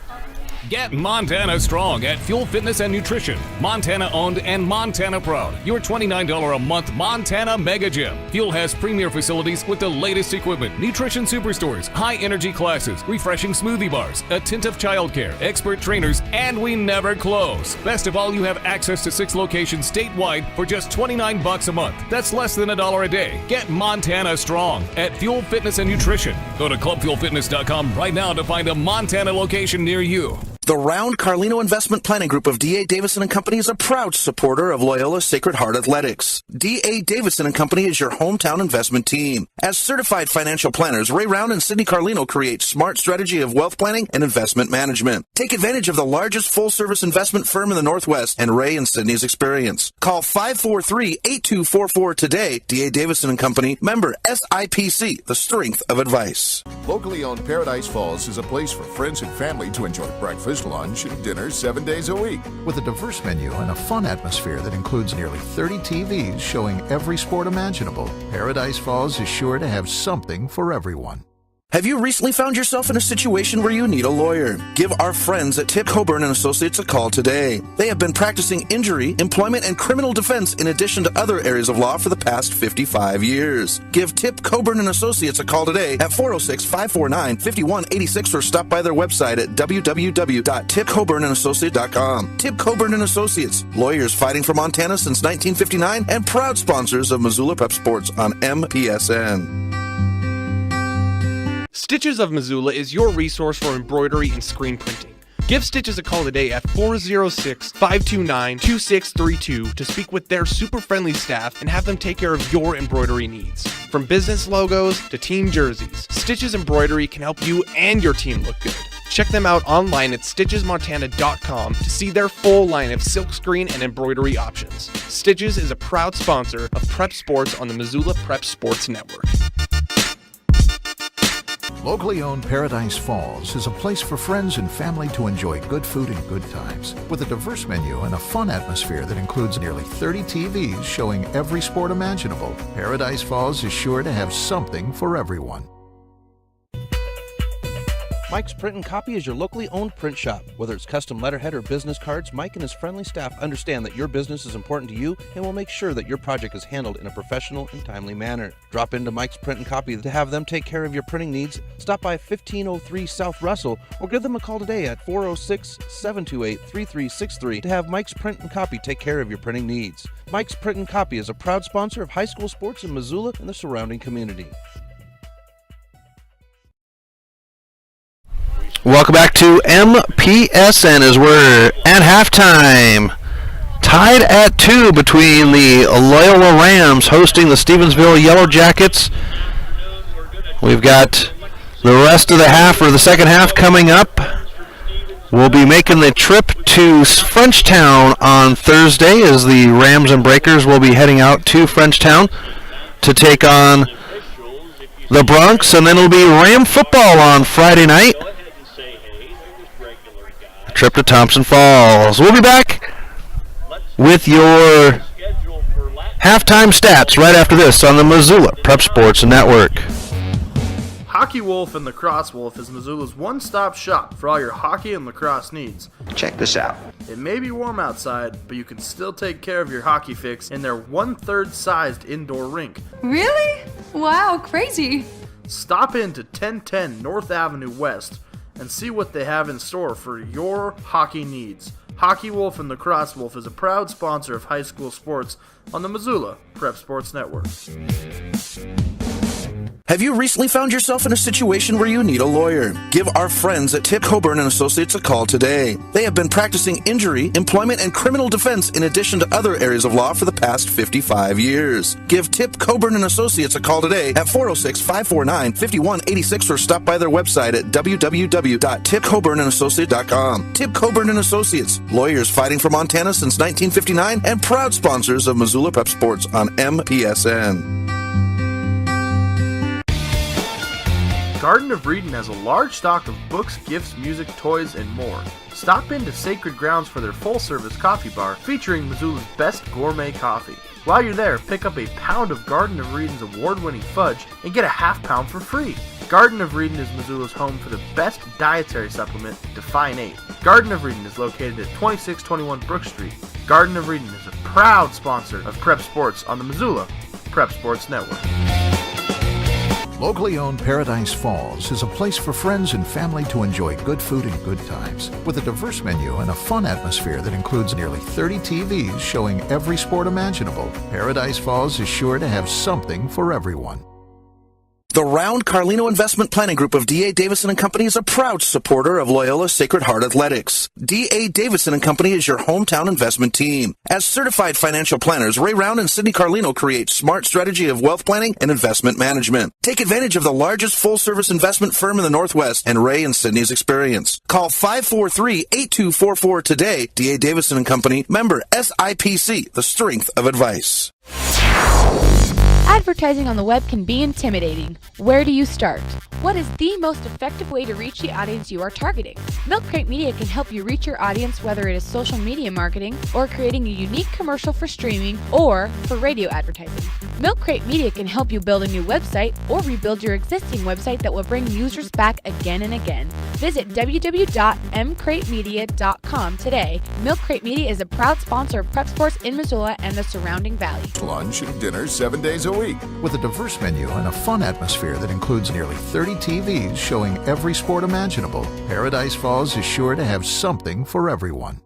Get Montana strong at Fuel Fitness and Nutrition. Montana owned and Montana proud. Your $29 a month Montana Mega Gym. Fuel has premier facilities with the latest equipment, nutrition superstores, high energy classes, refreshing smoothie bars, attentive childcare, expert trainers, and we never close. Best of all, you have access to 6 locations statewide for just $29 a month. That's less than $1 a day. Get Montana strong at Fuel Fitness and Nutrition. Go to clubfuelfitness.com right now to find a Montana location near you. The Round Carlino Investment Planning Group of D.A. Davidson & Company is a proud supporter of Loyola Sacred Heart Athletics. D.A. Davidson & Company is your hometown investment team. As certified financial planners, Ray Round and Sidney Carlino create smart strategy of wealth planning and investment management. Take advantage of the largest full-service investment firm in the Northwest and Ray and Sidney's experience. Call 543-8244 today. D.A. Davidson & Company, member SIPC, the strength of advice. Locally owned Paradise Falls is a place for friends and family to enjoy breakfast, lunch, and dinner 7 days a week. With a diverse menu and a fun atmosphere that includes nearly 30 TVs showing every sport imaginable, Paradise Falls is sure to have something for everyone. Have you recently found yourself in a situation where you need a lawyer? Give our friends at Tip Coburn & Associates a call today. They have been practicing injury, employment, and criminal defense in addition to other areas of law for the past 55 years. Give Tip Coburn & Associates a call today at 406-549-5186 or stop by their website at www.tipcoburnandassociates.com. Tip Coburn & Associates, lawyers fighting for Montana since 1959 and proud sponsors of Missoula Prep Sports on MPSN. Stitches of Missoula is your resource for embroidery and screen printing. Give Stitches a call today at 406-529-2632 to speak with their super friendly staff and have them take care of your embroidery needs. From business logos to team jerseys, Stitches Embroidery can help you and your team look good. Check them out online at stitchesmontana.com to see their full line of silkscreen and embroidery options. Stitches is a proud sponsor of Prep Sports on the Missoula Prep Sports Network. Locally owned Paradise Falls is a place for friends and family to enjoy good food and good times. With a diverse menu and a fun atmosphere that includes nearly 30 TVs showing every sport imaginable, Paradise Falls is sure to have something for everyone. Mike's Print and Copy is your locally owned print shop. Whether it's custom letterhead or business cards, Mike and his friendly staff understand that your business is important to you and will make sure that your project is handled in a professional and timely manner. Drop into Mike's Print and Copy to have them take care of your printing needs. Stop by 1503 South Russell or give them a call today at 406-728-3363 to have Mike's Print and Copy take care of your printing needs. Mike's Print and Copy is a proud sponsor of high school sports in Missoula and the surrounding community. Welcome back to MPSN as we're at halftime. tied at 2 between the Loyola Rams hosting the Stevensville Yellow Jackets. We've got the rest of the half, or the second half, coming up. We'll be making the trip to Frenchtown on Thursday as the Rams and Breakers will be heading out to Frenchtown to take on the Bronx, and then it'll be Ram football on Friday night. A trip to Thompson Falls. We'll be back with your halftime stats right after this on the Missoula Prep Sports Network. Hockey Wolf and Lacrosse Wolf is Missoula's one-stop shop for all your hockey and lacrosse needs. Check this out. It may be warm outside, but you can still take care of your hockey fix in their 1/3 sized indoor rink. Really? Wow, crazy. Stop in to 1010 North Avenue West and see what they have in store for your hockey needs. Hockey Wolf and Lacrosse Wolf is a proud sponsor of high school sports on the Missoula Prep Sports Network. Have you recently found yourself in a situation where you need a lawyer? Give our friends at Tip Coburn & Associates a call today. They have been practicing injury, employment, and criminal defense in addition to other areas of law for the past 55 years. Give Tip Coburn & Associates a call today at 406-549-5186 or stop by their website at www.tipcoburnandassociates.com. Tip Coburn & Associates, lawyers fighting for Montana since 1959 and proud sponsors of Missoula Prep Sports on MPSN. Garden of Reading has a large stock of books, gifts, music, toys, and more. Stop into Sacred Grounds for their full-service coffee bar featuring Missoula's best gourmet coffee. While you're there, pick up a pound of Garden of Reading's award-winning fudge and get a half pound for free. Garden of Reading is Missoula's home for the best dietary supplement, Define 8. Garden of Reading is located at 2621 Brook Street. Garden of Reading is a proud sponsor of Prep Sports on the Missoula Prep Sports Network. Locally owned Paradise Falls is a place for friends and family to enjoy good food and good times. With a diverse menu and a fun atmosphere that includes nearly 30 TVs showing every sport imaginable, Paradise Falls is sure to have something for everyone. The Round Carlino Investment Planning Group of D.A. Davison & Company is a proud supporter of Loyola Sacred Heart Athletics. D.A. Davison & Company is your hometown investment team. As certified financial planners, Ray Round and Sidney Carlino create smart strategy of wealth planning and investment management. Take advantage of the largest full-service investment firm in the Northwest and Ray and Sidney's experience. Call 543-8244 today. D.A. Davison & Company, member SIPC, the strength of advice. Advertising on the web can be intimidating. Where do you start? What is the most effective way to reach the audience you are targeting? Milk Crate Media can help you reach your audience, whether it is social media marketing or creating a unique commercial for streaming or for radio advertising. Milk Crate Media can help you build a new website or rebuild your existing website that will bring users back again and again. Visit www.mcratemedia.com today. Milk Crate Media is a proud sponsor of Prep Sports in Missoula and the surrounding valley. Lunch and dinner 7 days a week. With a diverse menu and a fun atmosphere that includes nearly 30 TVs showing every sport imaginable, Paradise Falls is sure to have something for everyone.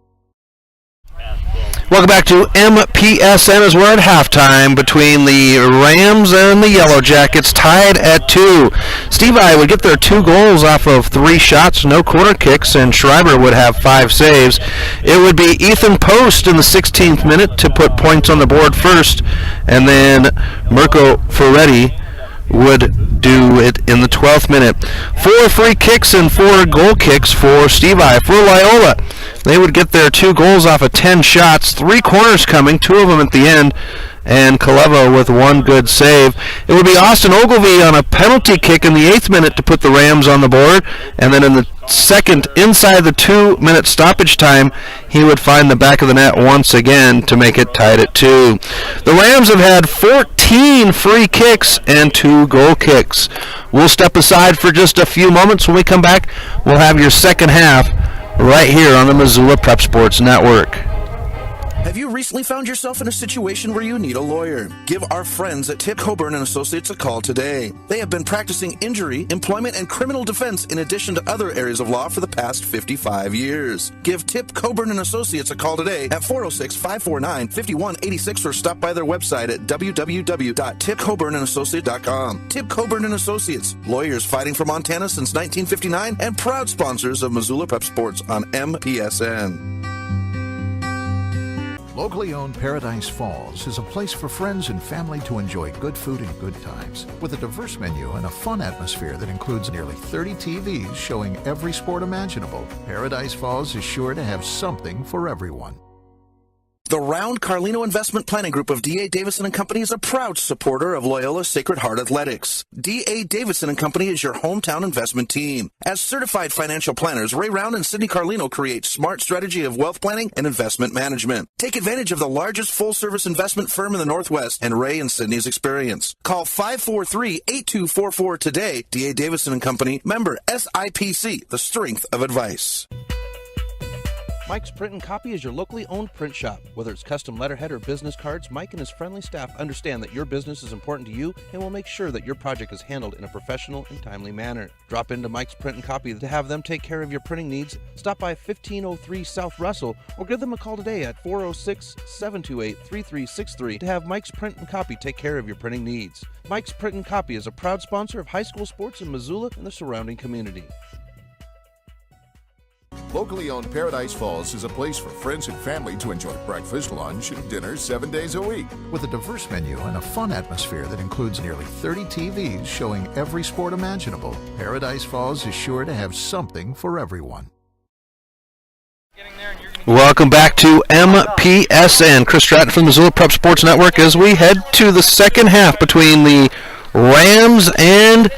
Welcome back to MPSN as we're at halftime between the Rams and the Yellow Jackets, tied at 2. Steve I would get their 2 goals off of 3 shots, no corner kicks, and Schreiber would have 5 saves. It would be Ethan Post in the 16th minute to put points on the board first, and then Mirko Ferretti would do it in the 12th minute. 4 free kicks and 4 goal kicks for Steve I. For Loyola, they would get their 2 goals off of 10 shots, 3 corners coming, 2 of them at the end, and Kalevo with 1 good save. It would be Austin Ogilvie on a penalty kick in the 8th minute to put the Rams on the board, and then in the second, inside the 2-minute stoppage time, he would find the back of the net once again to make it tied at 2. The Rams have had 14 free kicks and 2 goal kicks. We'll step aside for just a few moments. When we come back, we'll have your second half right here on the Missoula Prep Sports Network. Have you recently found yourself in a situation where you need a lawyer? Give our friends at Tip Coburn & Associates a call today. They have been practicing injury, employment, and criminal defense in addition to other areas of law for the past 55 years. Give Tip Coburn & Associates a call today at 406-549-5186 or stop by their website at www.tipcoburnandassociates.com. Tip Coburn & Associates, lawyers fighting for Montana since 1959 and proud sponsors of Missoula Prep Sports on MPSN. Locally owned Paradise Falls is a place for friends and family to enjoy good food and good times. With a diverse menu and a fun atmosphere that includes nearly 30 TVs showing every sport imaginable, Paradise Falls is sure to have something for everyone. The Round Carlino Investment Planning Group of D.A. Davidson & Company is a proud supporter of Loyola Sacred Heart Athletics. D.A. Davidson & Company is your hometown investment team. As certified financial planners, Ray Round and Sidney Carlino create smart strategy of wealth planning and investment management. Take advantage of the largest full-service investment firm in the Northwest and Ray and Sidney's experience. Call 543-8244 today. D.A. Davidson & Company, member SIPC, the strength of advice. Mike's Print and Copy is your locally owned print shop. Whether it's custom letterhead or business cards, Mike and his friendly staff understand that your business is important to you and will make sure that your project is handled in a professional and timely manner. Drop into Mike's Print and Copy to have them take care of your printing needs. Stop by 1503 South Russell or give them a call today at 406-728-3363 to have Mike's Print and Copy take care of your printing needs. Mike's Print and Copy is a proud sponsor of high school sports in Missoula and the surrounding community. Locally owned Paradise Falls is a place for friends and family to enjoy breakfast, lunch, and dinner 7 days a week. With a diverse menu and a fun atmosphere that includes nearly 30 TVs showing every sport imaginable, Paradise Falls is sure to have something for everyone. Welcome back to MPSN. Chris Stratton from the Missoula Prep Sports Network as we head to the second half between the Rams and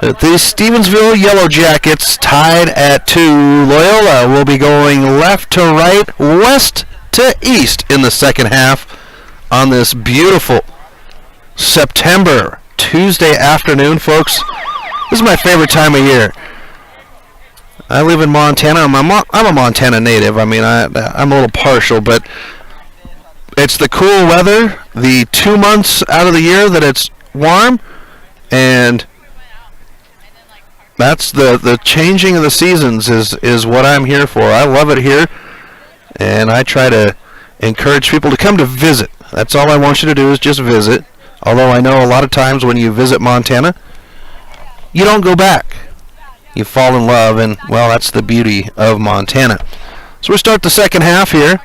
the Stevensville Yellow Jackets, tied at 2. Loyola will be going left to right, west to east in the second half on this beautiful September Tuesday afternoon, folks. This is my favorite time of year. I live in Montana. I'm a Montana native. I mean, I'm a little partial, but it's the cool weather, the 2 months out of the year that it's warm, and that's the changing of the seasons is what I'm here for. I love it here, and I try to encourage people to come to visit. That's all I want you to do is just visit. Although I know a lot of times when you visit Montana, you don't go back. You fall in love, and, well, that's the beauty of Montana. So we start the second half here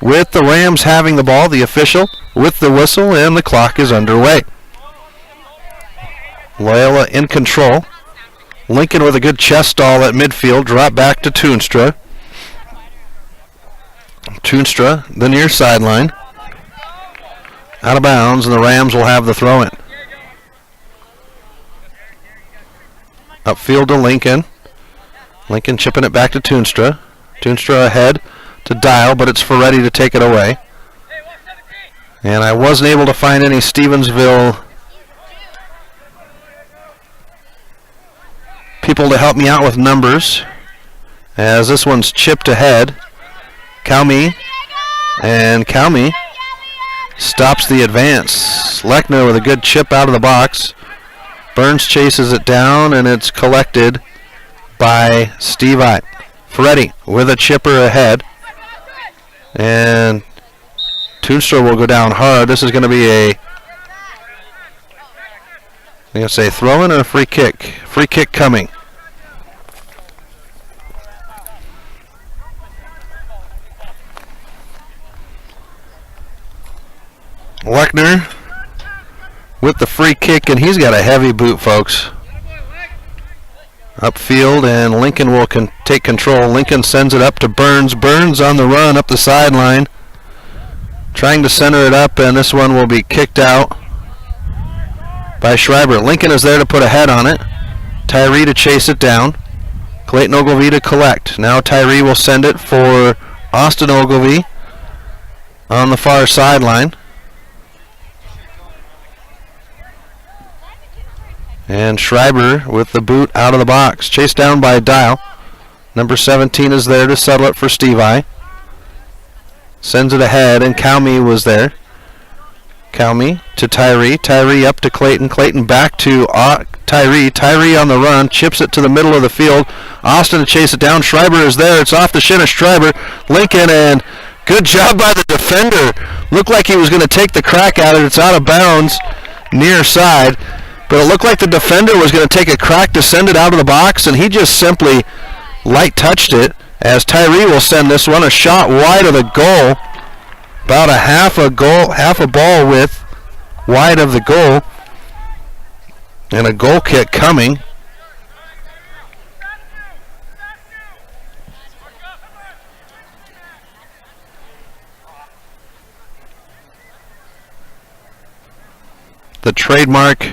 with the Rams having the ball, the official, with the whistle, and the clock is underway. Loyola in control. Lincoln with a good chest stall at midfield, drop back to Toonstra. Toonstra, the near sideline. Out of bounds, and the Rams will have the throw-in. Upfield to Lincoln. Lincoln chipping it back to Toonstra. Toonstra ahead to Dial, but it's Ferretti to take it away. And I wasn't able to find any Stevensville people to help me out with numbers, as this one's chipped ahead. Calmy, and Calmy stops the advance. Lechner with a good chip out of the box. Burns chases it down, and it's collected by Steve I. Ferretti with a chipper ahead, and Toonstra will go down hard. This is going to be I'm going to say throw-in or a free kick. Free kick coming. Lechner with the free kick, and he's got a heavy boot, folks. Upfield, and Lincoln will take control. Lincoln sends it up to Burns. Burns on the run up the sideline, trying to center it up, and this one will be kicked out by Schreiber. Lincoln is there to put a head on it. Tyree to chase it down. Clayton Ogilvie to collect. Now Tyree will send it for Austin Ogilvie on the far sideline. And Schreiber with the boot out of the box. Chased down by Dial. Number 17 is there to settle it for Steve I. Sends it ahead, and Calmy was there. Calmy to Tyree. Tyree up to Clayton. Clayton back to Tyree. Tyree on the run. Chips it to the middle of the field. Austin to chase it down. Schreiber is there. It's off the shin of Schreiber. Lincoln, and good job by the defender. Looked like he was going to take the crack at it. It's out of bounds near side. But it looked like the defender was going to take a crack to send it out of the box, and he just simply light touched it, as Tyree will send this one a shot wide of the goal. about a half a ball width wide of the goal. And a goal kick coming. The trademark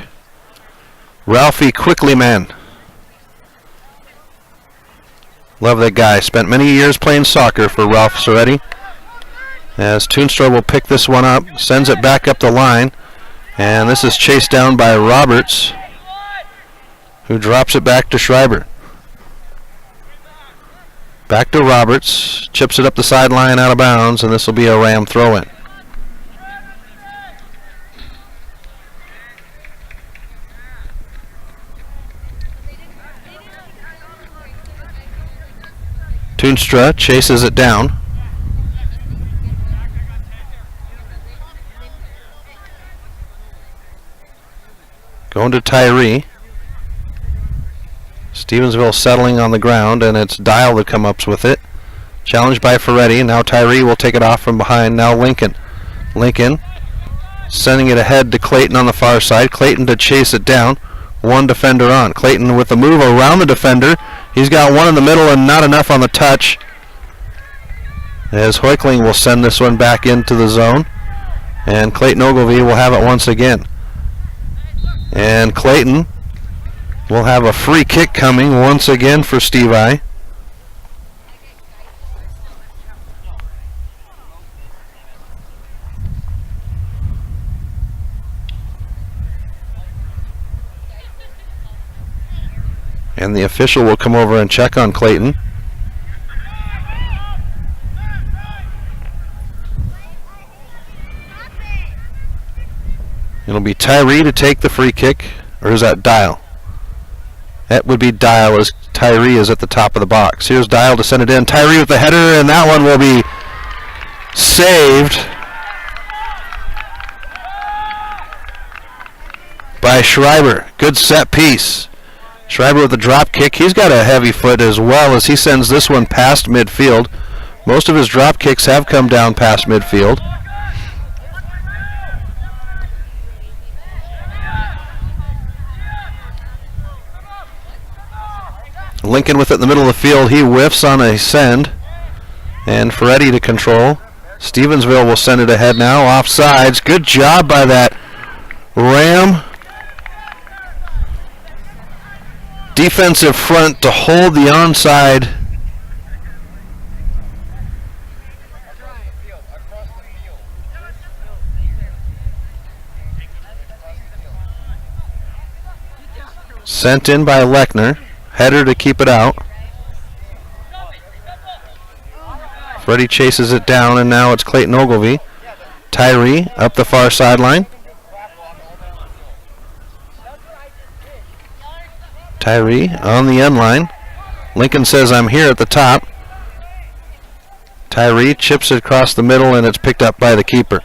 Ralphie Quickly man. Love that guy. Spent many years playing soccer for Ralph Soretti. As Toonstra will pick this one up, sends it back up the line. And this is chased down by Roberts, who drops it back to Schreiber. Back to Roberts, chips it up the sideline out of bounds, and this will be a Ram throw-in. Toonstra chases it down. Going to Tyree. Stevensville settling on the ground, and it's Dial that comes up with it. Challenged by Ferretti. Now Tyree will take it off from behind. Now Lincoln. Lincoln sending it ahead to Clayton on the far side. Clayton to chase it down. One defender on. Clayton with the move around the defender. He's got one in the middle and not enough on the touch. As Hoikling will send this one back into the zone. And Clayton Ogilvie will have it once again. And Clayton will have a free kick coming once again for Steve I. And the official will come over and check on Clayton. It'll be Tyree to take the free kick, or is that Dial? That would be Dial, as Tyree is at the top of the box. Here's Dial to send it in. Tyree with the header, and that one will be saved by Schreiber. Good set piece. Schreiber with the drop kick. He's got a heavy foot as well, as he sends this one past midfield. Most of his drop kicks have come down past midfield. Lincoln with it in the middle of the field. He whiffs on a send. And Ferretti to control. Stevensville will send it ahead now. Offsides. Good job by that Ram defensive front to hold the onside. Sent in by Lechner. Header to keep it out. Freddie chases it down, and now it's Clayton Ogilvie. Tyree up the far sideline. Tyree on the end line. Lincoln says, "I'm here at the top." Tyree chips it across the middle, and it's picked up by the keeper.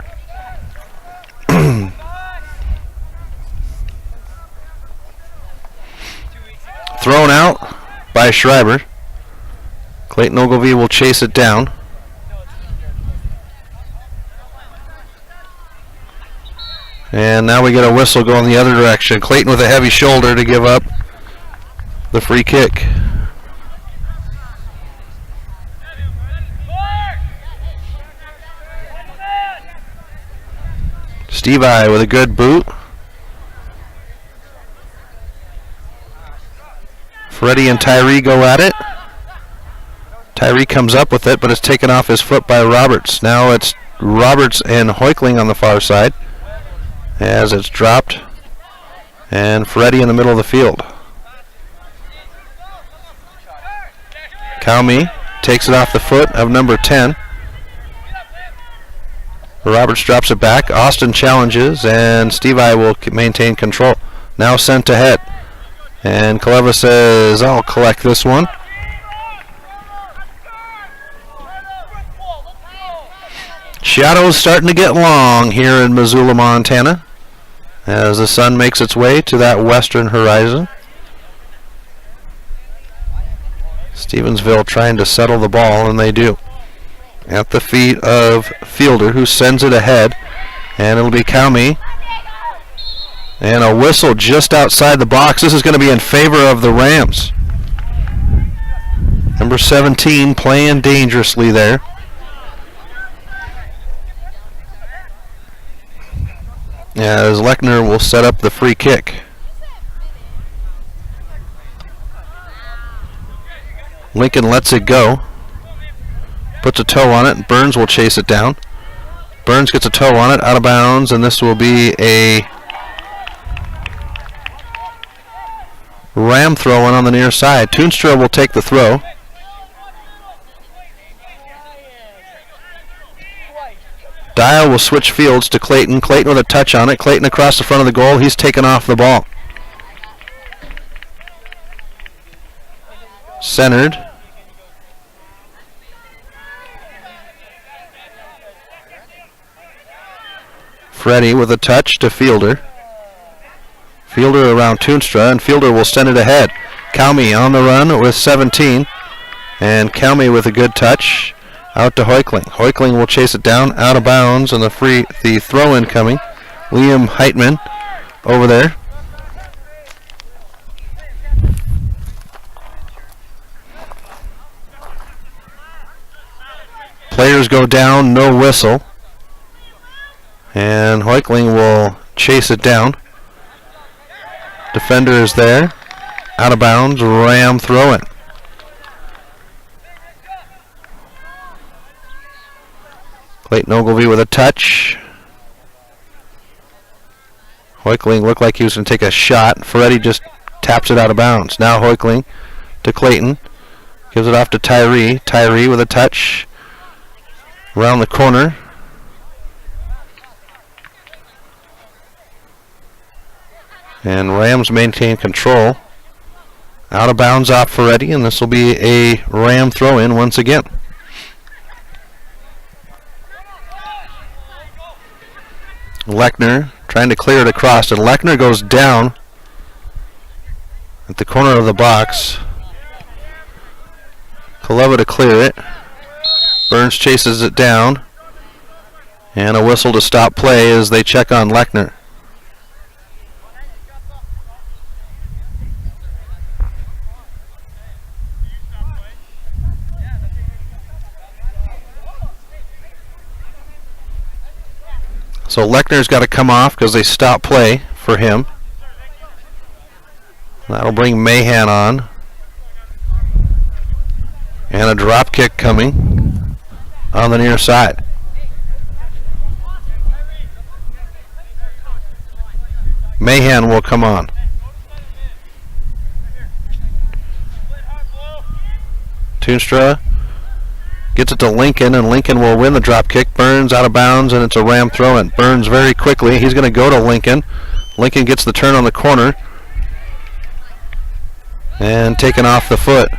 Thrown out by Schreiber. Clayton Ogilvie will chase it down. And now we get a whistle going the other direction. Clayton with a heavy shoulder to give up the free kick. Steve I with a good boot. Freddie and Tyree go at it. Tyree comes up with it, but it's taken off his foot by Roberts. Now it's Roberts and Hoikling on the far side as it's dropped. And Freddie in the middle of the field. Calmy takes it off the foot of number 10. Roberts drops it back. Austin challenges, and Steve I will maintain control. Now sent ahead. And Kaleva says, "I'll collect this one." Shadows starting to get long here in Missoula, Montana, as the sun makes its way to that western horizon. Stevensville trying to settle the ball, and they do. at the feet of Fielder, who sends it ahead, and it'll be Calmy. And a whistle just outside the box. This is going to be in favor of the Rams. Number 17 playing dangerously there. As Lechner will set up the free kick. Lincoln lets it go. Puts a toe on it. Burns will chase it down. Burns gets a toe on it, out of bounds, and this will be a Ram throw in on the near side. Toonstra will take the throw. Dial will switch fields to Clayton. Clayton with a touch on it. Clayton across the front of the goal. He's taken off the ball. Centered. Freddie with a touch to Fielder. Fielder around Toonstra, and Fielder will send it ahead. Calmy on the run with 17. And Calmy with a good touch out to Hoikling. Hoikling will chase it down, out of bounds, and the throw in coming. Liam Heitman over there. Players go down, no whistle. And Hoikling will chase it down. Defender is there. Out of bounds, Ram throw it. Clayton Ogilvie with a touch. Hoikling looked like he was going to take a shot. Ferretti just taps it out of bounds. Now Hoikling to Clayton. Gives it off to Tyree. Tyree with a touch. Around the corner. And Rams maintain control. Out of bounds off Ferretti, and this will be a Ram throw-in once again. Lechner trying to clear it across, and Lechner goes down at the corner of the box. Kaleva to clear it. Burns chases it down. And a whistle to stop play as they check on Lechner. So Lechner's got to come off because they stop play for him. That'll bring Mahan on. And a drop kick coming on the near side. Mahan will come on. Toonstra gets it to Lincoln, and Lincoln will win the drop kick. Burns out of bounds, and it's a Ram throw-in. Burns very quickly. He's going to go to Lincoln. Lincoln gets the turn on the corner. And taken off the foot.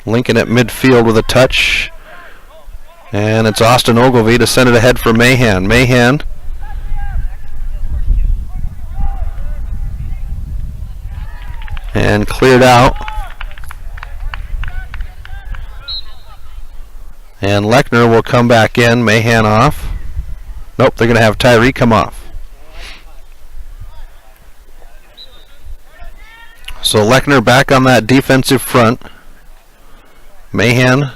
Lincoln at midfield with a touch. And it's Austin Ogilvie to send it ahead for Mahan. Mahan and cleared out. And Lechner will come back in. Mahan off. Nope, they're going to have Tyree come off. So Lechner back on that defensive front. Mahan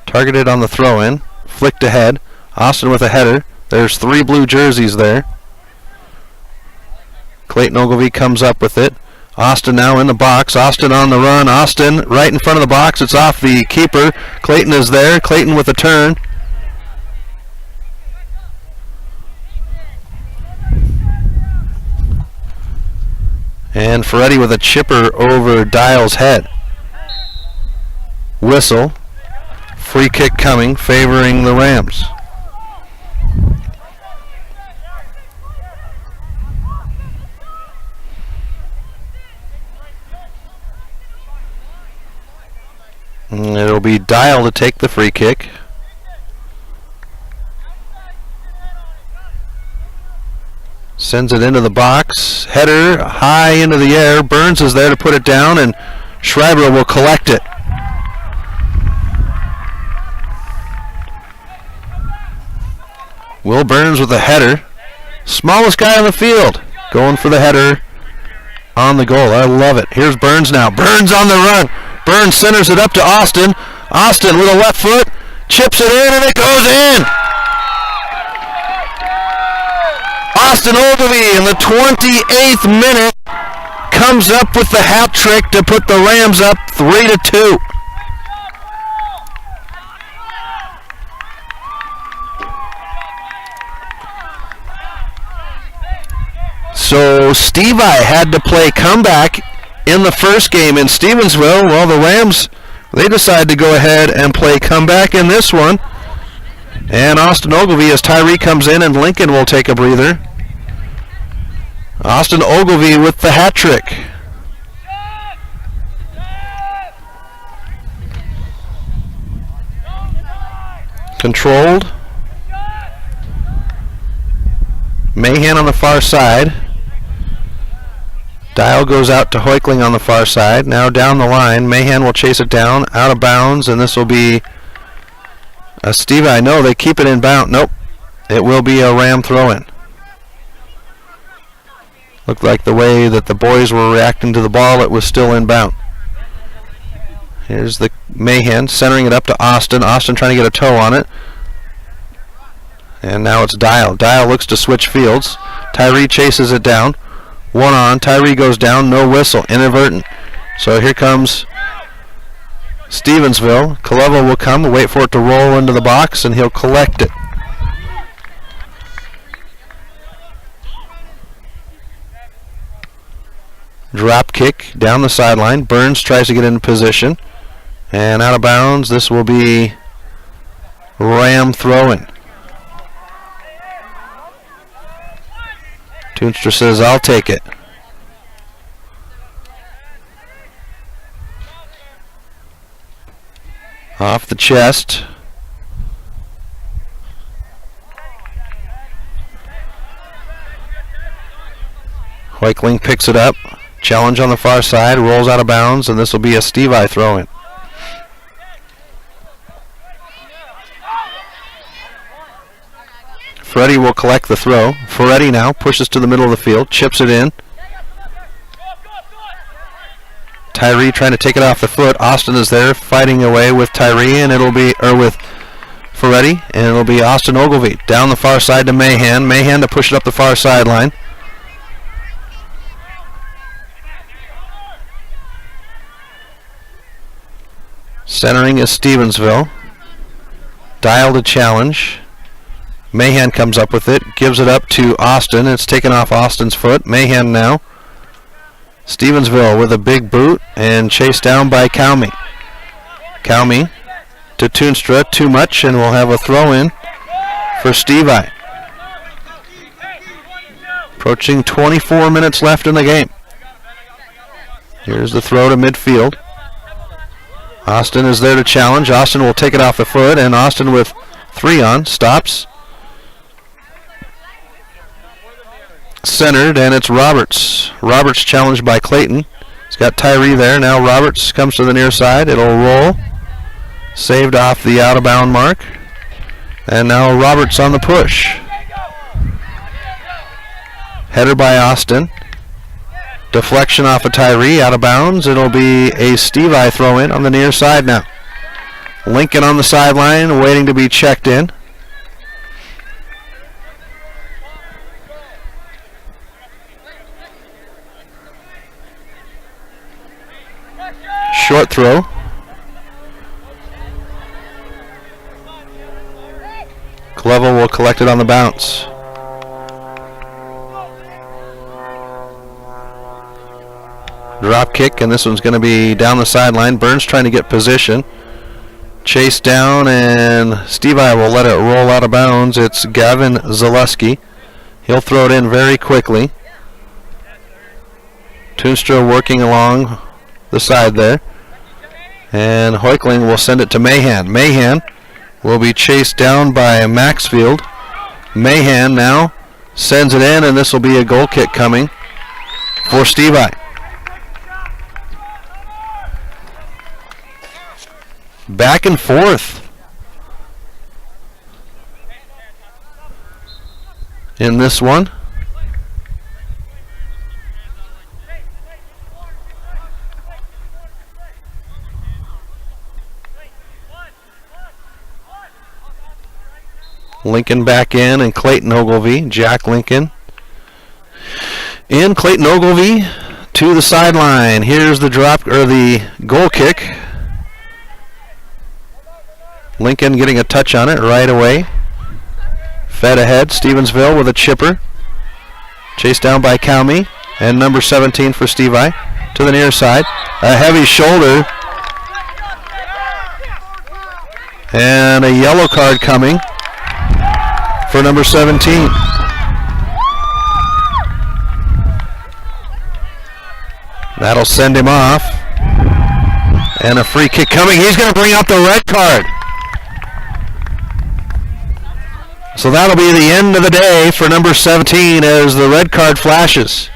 targeted on the throw-in. Flicked ahead. Austin with a header. There's 3 blue jerseys there. Clayton Ogilvie comes up with it. Austin now in the box. Austin on the run. Austin right in front of the box. It's off the keeper. Clayton is there. Clayton with a turn. And Ferretti with a chipper over Dial's head. Whistle. Free kick coming, favoring the Rams. And it'll be Dial to take the free kick. Sends it into the box. Header high into the air. Burns is there to put it down, and Schreiber will collect it. Will Burns with a header. Smallest guy on the field. Going for the header on the goal. I love it. Here's Burns now. Burns on the run. Burns centers it up to Austin. Austin with a left foot. Chips it in, and it goes in. Austin Ogilvie in the 28th minute comes up with the hat trick to put the Rams up 3-2. So Stevie had to play comeback in the first game in Stevensville. Well, the Rams, they decided to go ahead and play comeback in this one. And Austin Ogilvie, as Tyree comes in, and Lincoln will take a breather. Austin Ogilvie with the hat trick. Controlled. Mahan on the far side. Dial goes out to Hoikling on the far side. Now down the line. Mahan will chase it down, out of bounds, and this will be a Stevie. No, they keep it in bounds. Nope. It will be a Ram throw-in. Looked like the way that the boys were reacting to the ball, it was still inbound. Here's the Mahan centering it up to Austin. Austin trying to get a toe on it. And now it's Dial. Dial looks to switch fields. Tyree chases it down. One on. Tyree goes down. No whistle. Inadvertent. So here comes Stevensville. Kaleva will come. Wait for it to roll into the box, and he'll collect it. Drop kick down the sideline. Burns tries to get into position. And out of bounds. This will be Ram throw-in. Toonstra says, I'll take it. Off the chest. Hoikling picks it up. Challenge on the far side. Rolls out of bounds, and this will be a Stevie throw-in. Ferretti will collect the throw. Ferretti now pushes to the middle of the field, chips it in. Tyree trying to take it off the foot. Austin is there fighting away with Tyree, and it'll be, or with Ferretti, and it'll be Austin Ogilvie down the far side to Mahan. Mahan to push it up the far sideline. Centering is Stevensville. Dial to challenge. Mahan comes up with it, gives it up to Austin. It's taken off Austin's foot. Mahan now. Stevensville with a big boot and chased down by Cowme. Cowme to Toonstra, too much, and we'll have a throw-in for Stevie. Approaching 24 minutes left in the game. Here's the throw to midfield. Austin is there to challenge. Austin will take it off the foot, and Austin with 3 on, stops. Centered, and it's Roberts. Roberts challenged by Clayton. He's got Tyree there. Now Roberts comes to the near side. It'll roll. Saved off the out-of-bound mark. And now Roberts on the push. Header by Austin. Deflection off of Tyree, out of bounds. It'll be a Stevie throw-in on the near side now. Lincoln on the sideline, waiting to be checked in. Short throw. Clevel will collect it on the bounce. Drop kick, and this one's going to be down the sideline. Burns trying to get position. Chase down, and Stevie will let it roll out of bounds. It's Gavin Zaleski. He'll throw it in very quickly. Toonstra working along the side there. And Hoikling will send it to Mahan. Mahan will be chased down by Maxfield. Mahan now Sends it in, and this will be a goal kick coming for Stevi. Back and forth in this one. Lincoln back in, and Clayton Ogilvie, Jack Lincoln. In Clayton Ogilvie to the sideline. Here's the drop, or the goal kick. Lincoln getting a touch on it right away. Fed ahead, Stevensville with a chipper. Chased down by Calmy, and number 17 for Stevi to the near side. A heavy shoulder. And a yellow card coming for number 17. That'll send him off. And a free kick coming. He's going to bring out the red card. So that'll be the end of the day for number 17 as the red card flashes.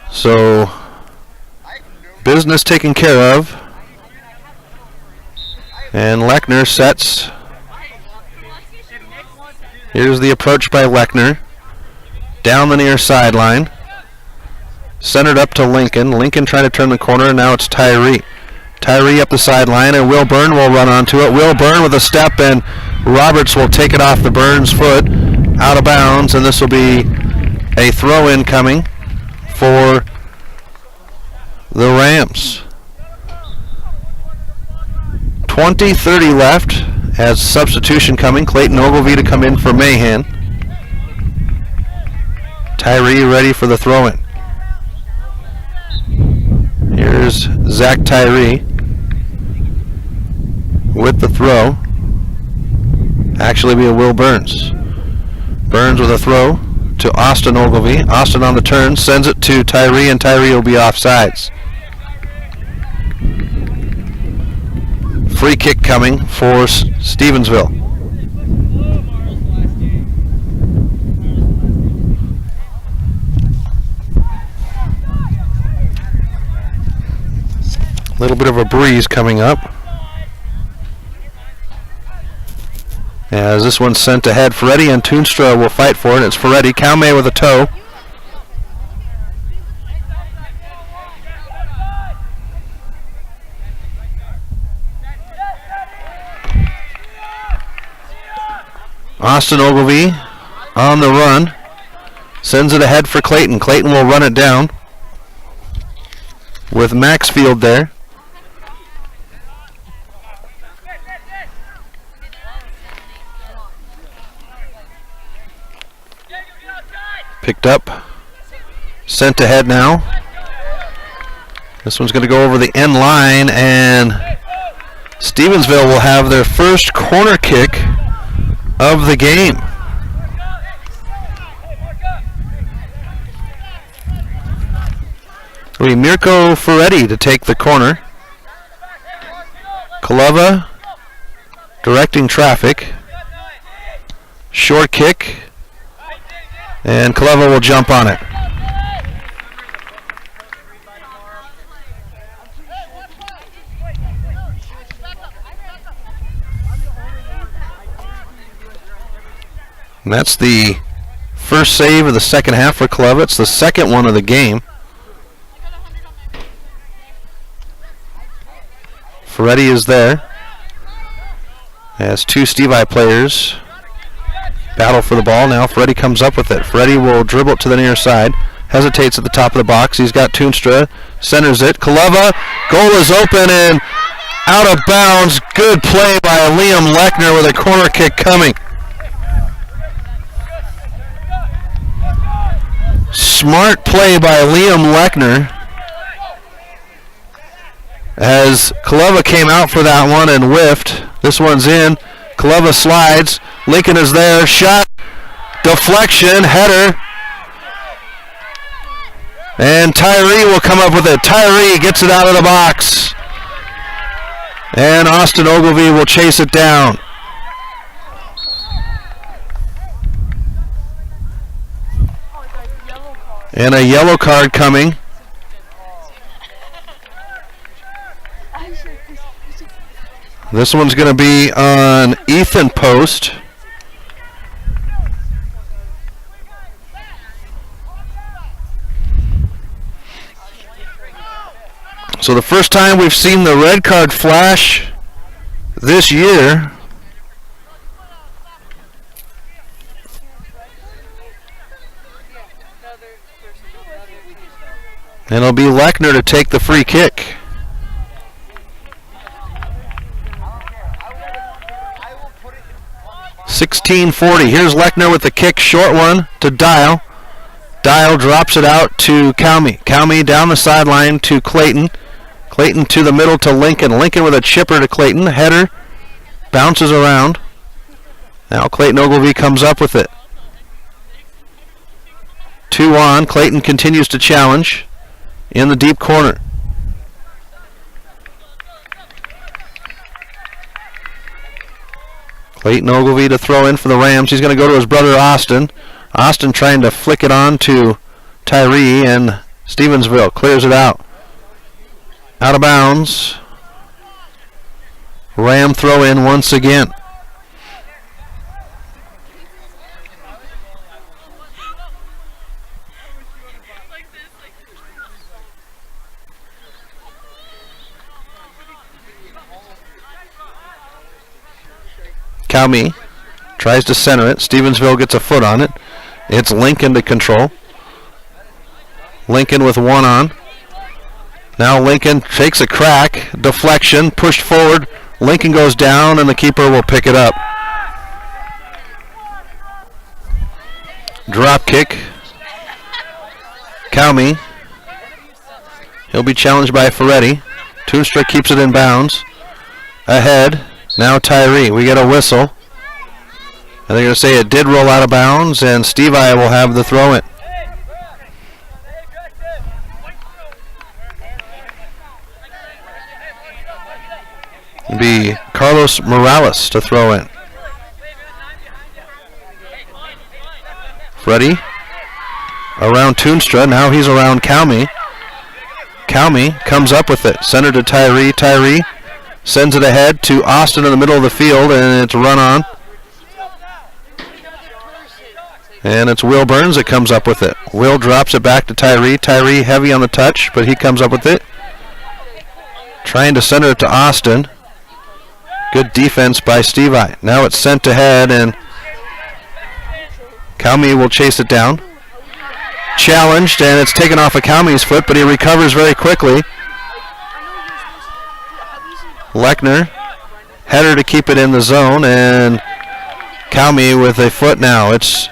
So, business taken care of. And Lechner sets. Here's the approach by Lechner. Down the near sideline. Centered up to Lincoln. Lincoln trying to turn the corner, and now it's Tyree. Tyree up the sideline, and Will Byrne will run onto it. Will Byrne with a step, and Roberts will take it off the Burns foot. Out of bounds, and this will be a throw-in coming for the Rams. 20-30 left as substitution coming. Clayton Ogilvie to come in for Mahan. Tyree ready for the throw-in. Here's Zach Tyree with the throw. Actually be a Will Burns. Burns with a throw to Austin Ogilvie. Austin on the turn, sends it to Tyree, and Tyree will be offsides. Free kick coming for Stevensville. A little bit of a breeze coming up. As this one's sent ahead, Ferretti and Toonstra will fight for it. It's Ferretti, Calme with a toe. Austin Ogilvie on the run. Sends it ahead for Clayton. Clayton will run it down with Maxfield there. Picked up. Sent ahead now. This one's going to go over the end line, and Stevensville will have their first corner kick of the game. It'll be Mirko Ferretti to take the corner. Kaleva directing traffic. Short kick. And Kaleva will jump on it. And that's the first save of the second half for Kaleva. It's the second one of the game. Ferretti is there. As two Stevi players battle for the ball. Now Ferretti comes up with it. Ferretti will dribble it to the near side. Hesitates at the top of the box. He's got Toonstra. Centers it. Kaleva. Goal is open and out of bounds. Good play by Liam Lechner with a corner kick coming. Smart play by Liam Lechner. As Kaleva came out for that one and whiffed. This one's in. Kaleva slides. Lincoln is there. Shot Deflection, header. And Tyree will come up with it. Tyree gets it out of the box. And Austin Ogilvie will chase it down. And a yellow card coming. This one's going to be on Ethan Post. So the first time we've seen the red card flash this year. And it'll be Lechner to take the free kick. $16:40. Here's Lechner with the kick, short one to Dial. Dial drops it out to Calmy. Calmy down the sideline to Clayton. Clayton to the middle to Lincoln. Lincoln with a chipper to Clayton. Header bounces around. Now Clayton Ogilvie comes up with it. 2 on. Clayton continues to challenge in the deep corner. Clayton Ogilvie to throw in for the Rams. He's going to go to his brother Austin. Austin trying to flick it on to Tyree, and Stevensville clears it out. Out of bounds. Ram throw in once again. Calmy tries to center it. Stevensville gets a foot on it. It's Lincoln to control. Lincoln with 1 on. Now Lincoln takes a crack. Deflection, pushed forward. Lincoln goes down, and the keeper will pick it up. Drop kick. Calmy. He'll be challenged by Ferretti. Toonstra keeps it in bounds. Ahead. Now Tyree. We get a whistle. And they're going to say it did roll out of bounds, and Stevie will have the throw-in. It'll be Carlos Morales to throw in. Freddie around Toonstra. Now he's around Calmy. Calmy comes up with it. Center to Tyree. Tyree sends it ahead to Austin in the middle of the field, and it's run on. And it's Will Burns that comes up with it. Will drops it back to Tyree. Tyree heavy on the touch, but he comes up with it. Trying to center it to Austin. Good defense by Stevie. Now it's sent ahead, and Calmy will chase it down. Challenged, and it's taken off of Calmy's foot, but he recovers very quickly. Lechner, header to keep it in the zone, and Calmy with a foot now. It's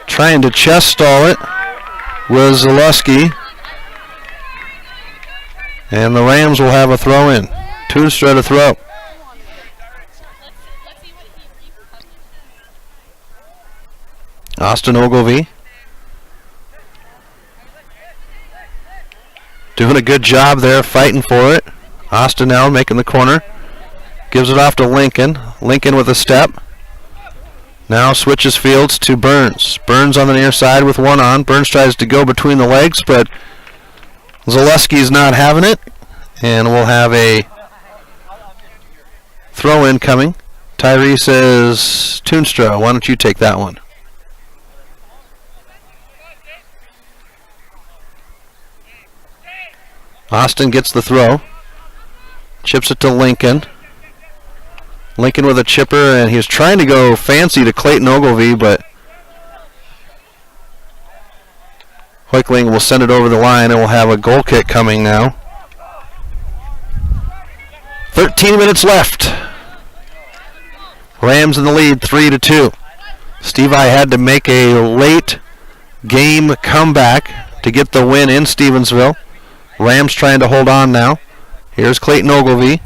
trying to chest stall it was Zaleski. And the Rams will have a throw in. Toonstra to throw. Austin Ogilvie doing a good job there, fighting for it. Austin now making the corner. Gives it off to Lincoln. Lincoln with a step. Now switches fields to Burns. Burns on the near side with 1 on. Burns tries to go between the legs, but Zaleski's not having it. And we'll have a throw-in coming. Tyree says, Toonstra, why don't you take that one? Austin gets the throw. Chips it to Lincoln. Lincoln with a chipper, and he was trying to go fancy to Clayton Ogilvie, but Hoikling will send it over the line, and we'll have a goal kick coming now. 13 minutes left. Rams in the lead, 3-2. Stevie had to make a late game comeback to get the win in Stevensville. Rams trying to hold on now. Here's Clayton Ogilvie.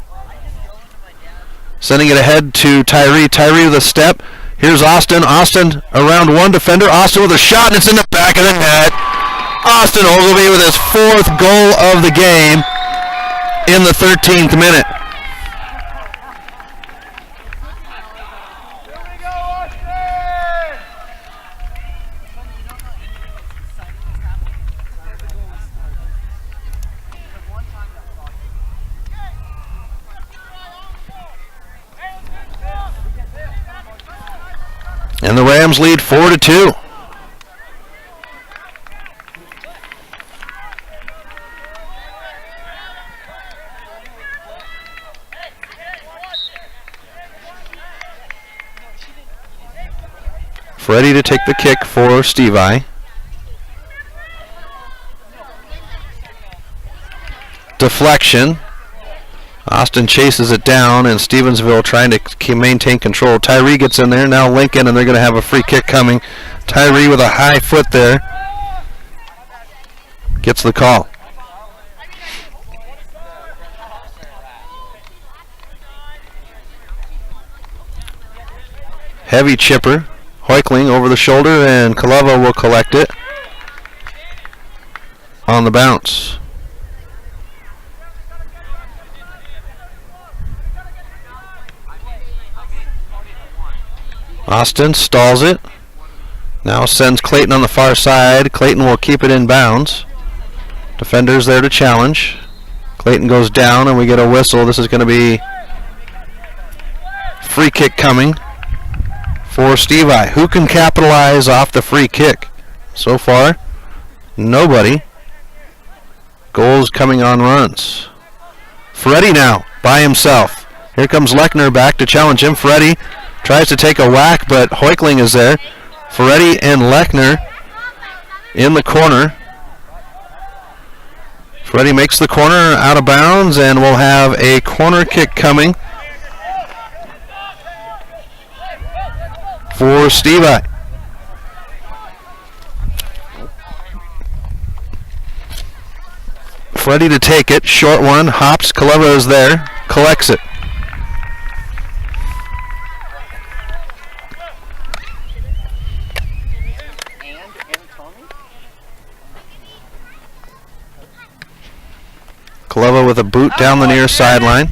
Sending it ahead to Tyree. Tyree with a step. Here's Austin. Austin around one defender. Austin with a shot, and it's in the back of the net. Austin Ogilvie with his 4th goal of the game in the 13th minute. And the Rams lead 4-2. Ready to take the kick for Stevie. Deflection. Austin chases it down, and Stevensville trying to maintain control. Tyree gets in there. Now Lincoln, and they're going to have a free kick coming. Tyree with a high foot there. Gets the call. Heavy chipper. Hoikling over the shoulder, and Kaleva will collect it on the bounce. Austin stalls it. Now sends Clayton on the far side. Clayton will keep it in bounds. Defenders there to challenge. Clayton goes down, and we get a whistle. This is going to be free kick coming for Stevie. Who can capitalize off the free kick? So far, nobody. Goals coming on runs. Freddie now, by himself. Here comes Lechner back to challenge him. Freddie tries to take a whack, but Hoikling is there. Freddie and Lechner in the corner. Freddie makes the corner out of bounds, and we'll have a corner kick coming for Stevie. Freddie to take it. Short one. Hops. Kaleva is there. Collects it. Kaleva with a boot down the near sideline.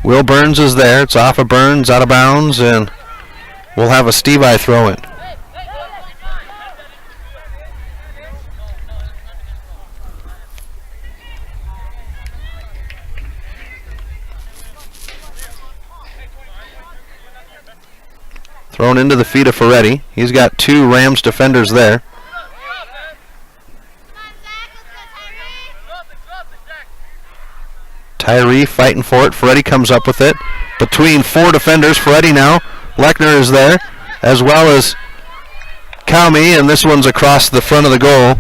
Will Burns is there. It's off of Burns, out of bounds, and we'll have a Stevie throw in. Thrown into the feet of Ferretti. He's got two Rams defenders there. Tyree fighting for it. Ferretti comes up with it. Between four defenders, Ferretti now. Lechner is there, as well as Calmy, and this one's across the front of the goal.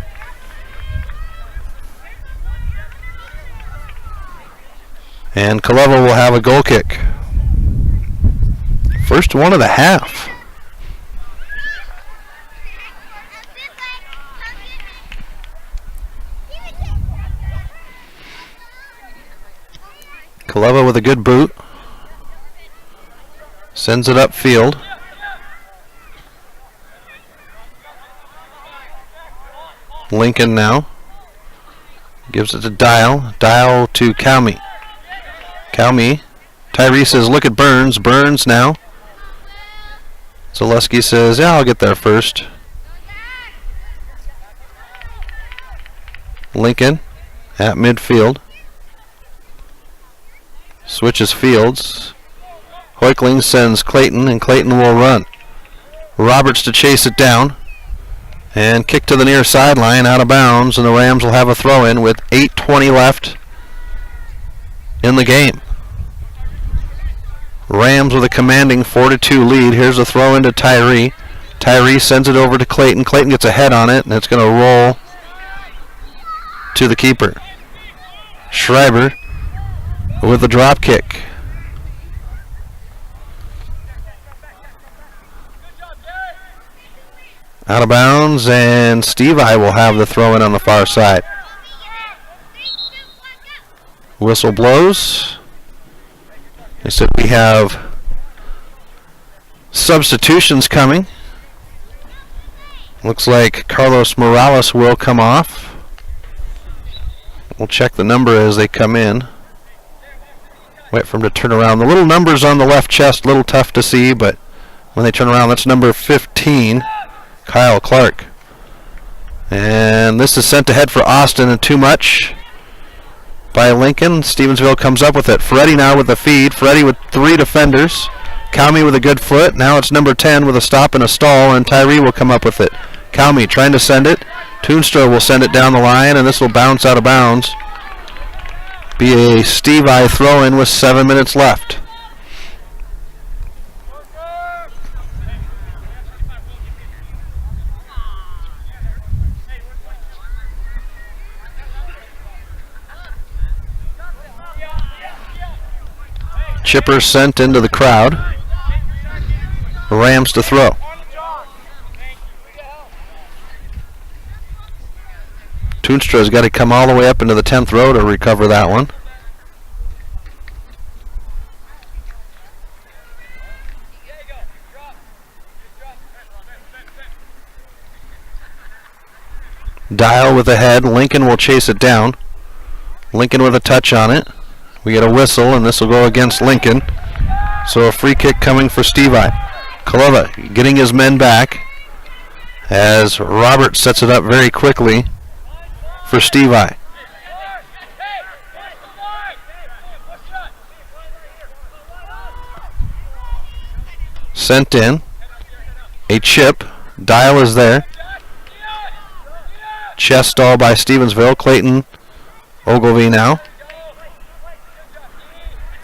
And Kaleva will have a goal kick. First one of the half. Kaleva with a good boot. Sends it upfield. Lincoln now. Gives it to Dial. Dial to Calmy. Calmy. Tyree says, look at Burns. Burns now. Zaleski says, yeah, I'll get there first. Lincoln at midfield. Switches fields. Hoikling sends Clayton, and Clayton will run. Roberts to chase it down. And kick to the near sideline, out of bounds, and the Rams will have a throw-in with 8:20 left in the game. Rams with a commanding 4-2 lead. Here's a throw into Tyree. Tyree sends it over to Clayton. Clayton gets a head on it, and it's going to roll to the keeper. Schreiber with the drop kick. Out of bounds, and Stevie will have the throw in on the far side. Whistle blows. They said we have Substitutions coming. Looks like Carlos Morales will come off. We'll check the number as they come in. Wait for him to turn around. The little numbers on the left chest, a little tough to see, but when they turn around, that's number 15, Kyle Clark. And this is sent ahead for Austin, and too much by Lincoln. Stevensville comes up with it. Ferretti now with the feed. Ferretti with 3 defenders. Calmy with a good foot. Now it's number 10 with a stop and a stall, and Tyree will come up with it. Calmy trying to send it. Toonstra will send it down the line, and this will bounce out of bounds. Be a Steve I throw-in with 7 minutes left. Chipper sent into the crowd. Rams to throw. Toonstra's got to come all the way up into the 10th row to recover that one. Dial with a head. Lincoln will chase it down. Lincoln with a touch on it. We get a whistle, and this will go against Lincoln. So a free kick coming for Steve I. Kalova getting his men back as Robert sets it up very quickly for Steve I. Sent in. A chip. Dial is there. Chest stall by Stevensville. Clayton Ogilvie now.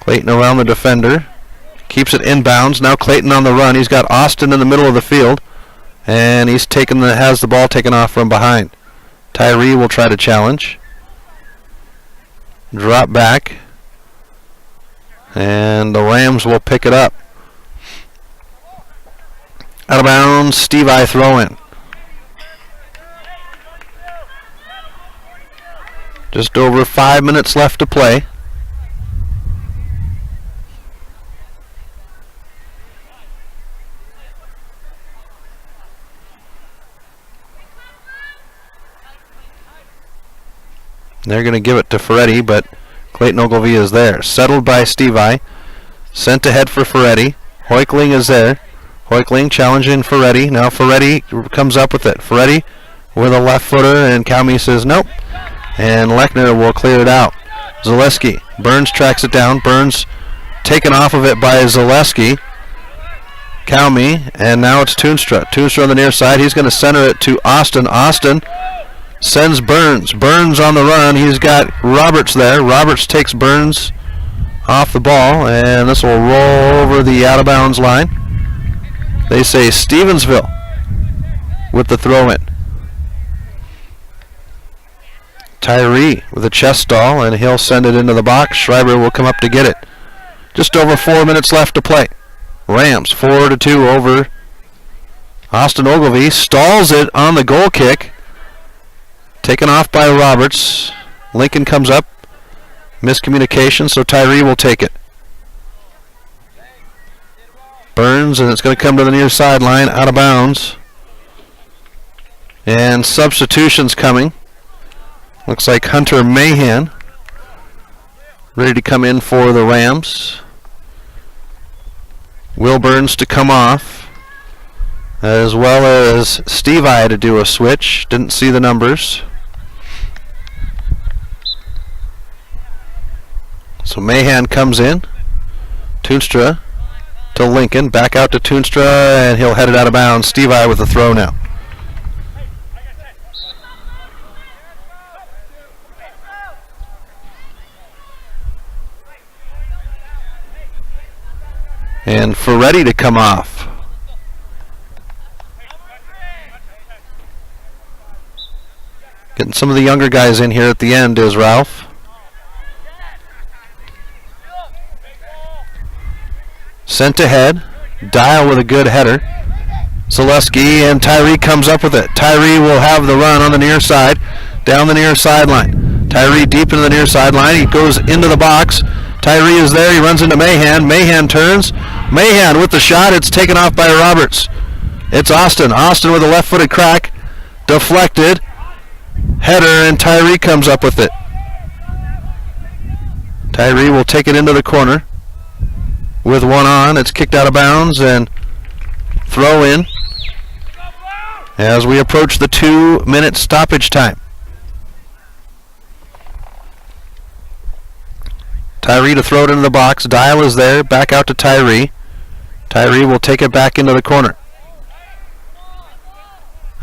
Clayton around the defender. Keeps it inbounds. Now Clayton on the run. He's got Austin in the middle of the field. And he's has the ball taken off from behind. Tyree will try to challenge. Drop back. And the Rams will pick it up. Out of bounds, Steve I throw in. Just over 5 minutes left to play. They're going to give it to Ferretti, but Clayton Ogilvie is there. Settled by Steve I. Sent ahead for Ferretti. Hoikling is there. Hoikling challenging Ferretti. Now Ferretti comes up with it. Ferretti with a left footer, and Calmy says nope. And Lechner will clear it out. Zaleski. Burns tracks it down. Burns taken off of it by Zaleski. Calmy, and now it's Toonstra. Toonstra on the near side. He's going to center it to Austin. Austin sends Burns. Burns on the run. He's got Roberts there. Roberts takes Burns off the ball, and this will roll over the out-of-bounds line. They say Stevensville with the throw-in. Tyree with a chest stall, and he'll send it into the box. Schreiber will come up to get it. Just over 4 minutes left to play. Rams 4-2 over. Austin Ogilvie stalls it on the goal kick. Taken off by Roberts. Lincoln comes up. Miscommunication, so Tyree will take it. Burns, and it's going to come to the near sideline, out of bounds. And substitutions coming. Looks like Hunter Mahan ready to come in for the Rams. Will Burns to come off, as well as Steve I to do a switch. Didn't see the numbers. So Mahan comes in. Toonstra to Lincoln. Back out to Toonstra, and he'll head it out of bounds. Steve I with the throw now. And Ferretti to come off. Getting some of the younger guys in here at the end is Ralph. Sent ahead. Dial with a good header. Zaleski, and Tyree comes up with it. Tyree will have the run on the near side. Down the near sideline. Tyree deep into the near sideline. He goes into the box. Tyree is there. He runs into Mahan. Mahan turns. Mahan with the shot. It's taken off by Roberts. It's Austin. Austin with a left-footed crack. Deflected. Header, and Tyree comes up with it. Tyree will take it into the corner. With one on, it's kicked out of bounds and throw in as we approach the 2-minute stoppage time. Tyree to throw it into the box. Dial is there. Back out to Tyree. Tyree will take it back into the corner.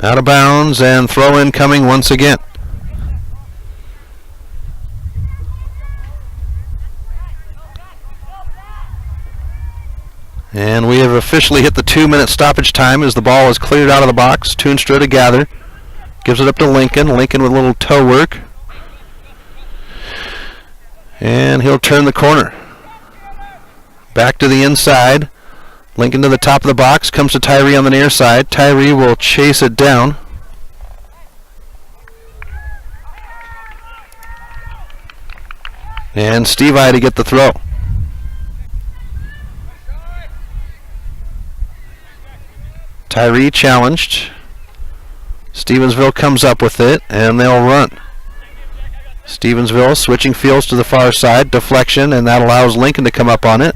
Out of bounds and throw in coming once again. And we have officially hit the 2-minute stoppage time as the ball is cleared out of the box. Toonstra to gather. Gives it up to Lincoln. Lincoln with a little toe work. And he'll turn the corner. Back to the inside. Lincoln to the top of the box. Comes to Tyree on the near side. Tyree will chase it down. And Steve I to get the throw. Tyree challenged. Stevensville comes up with it, and they'll run. Stevensville switching fields to the far side. Deflection, and that allows Lincoln to come up on it.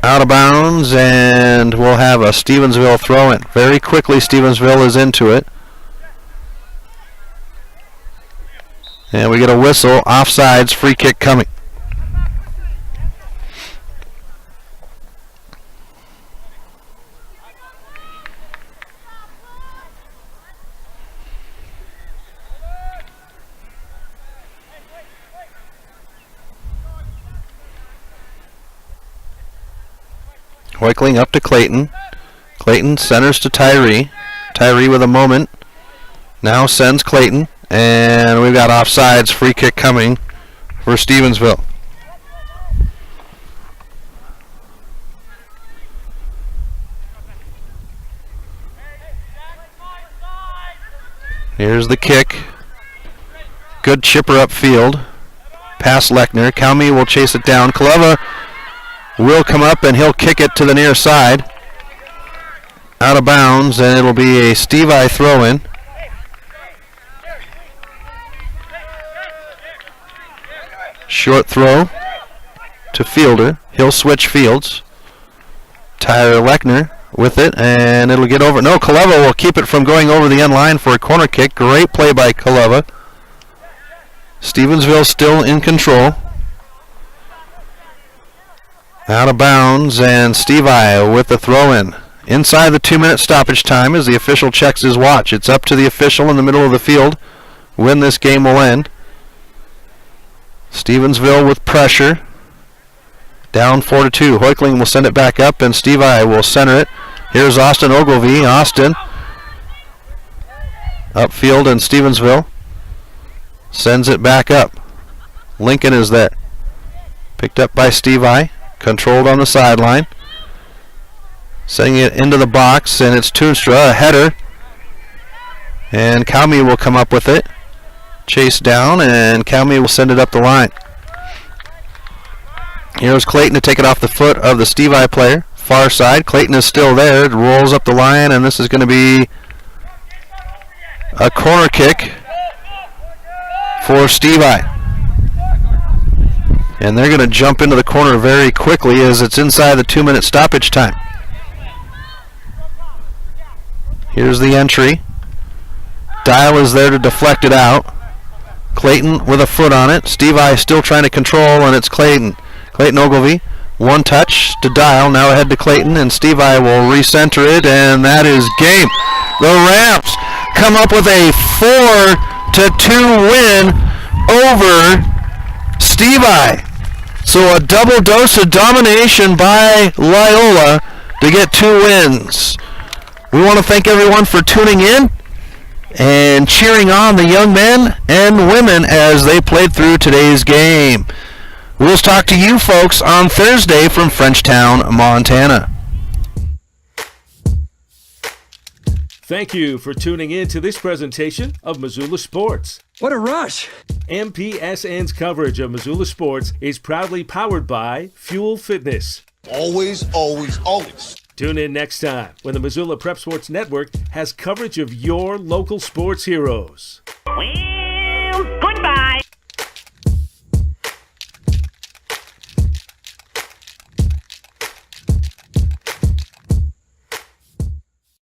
Out of bounds, and we'll have a Stevensville throw in. Very quickly, Stevensville is into it. And we get a whistle. Offsides, free kick coming. Hoikling up to Clayton. Clayton centers to Tyree. Tyree with a moment. Now sends Clayton. And we've got offsides, free kick coming for Stevensville. Here's the kick. Good chipper upfield. Past Lechner. Calmy will chase it down. Kaleva will come up and he'll kick it to the near side. Out of bounds, and it'll be a Steve I throw in. Short throw to Fielder. He'll switch fields. Tyler Lechner with it, and it'll get over. No, Kaleva will keep it from going over the end line for a corner kick. Great play by Kaleva. Stevensville still in control. Out of bounds, and Steve I with the throw in. Inside the 2-minute stoppage time as the official checks his watch. It's up to the official in the middle of the field when this game will end. Stevensville with pressure. Down 4-2. Hoikling will send it back up, and Steve I will center it. Here's Austin Ogilvie. Austin upfield, and Stevensville sends it back up. Lincoln is there. Picked up by Steve I. Controlled on the sideline. Sending it into the box, and it's Toonstra, a header. And Calmy will come up with it. Chase down, and Calmy will send it up the line. Here's Clayton to take it off the foot of the Steve I player. Far side. Clayton is still there. It rolls up the line, and this is going to be a corner kick for Steve I. And they're going to jump into the corner very quickly as it's inside the 2-minute stoppage time. Here's the entry. Dial is there to deflect it out. Clayton with a foot on it. Steve I still trying to control, and it's Clayton. Clayton Ogilvie. One touch to Dial. Now ahead to Clayton, and Steve I will recenter it, and that is game. The Rams come up with a 4-2 win over Steve I. So a double dose of domination by Loyola to get 2 wins. We want to thank everyone for tuning in and cheering on the young men and women as they played through today's game. We'll talk to you folks on Thursday from Frenchtown, Montana. Thank you for tuning in to this presentation of Missoula Sports. What a rush! MPSN's coverage of Missoula Sports is proudly powered by Fuel Fitness. Always, always, always. Tune in next time when the Missoula Prep Sports Network has coverage of your local sports heroes. Well, good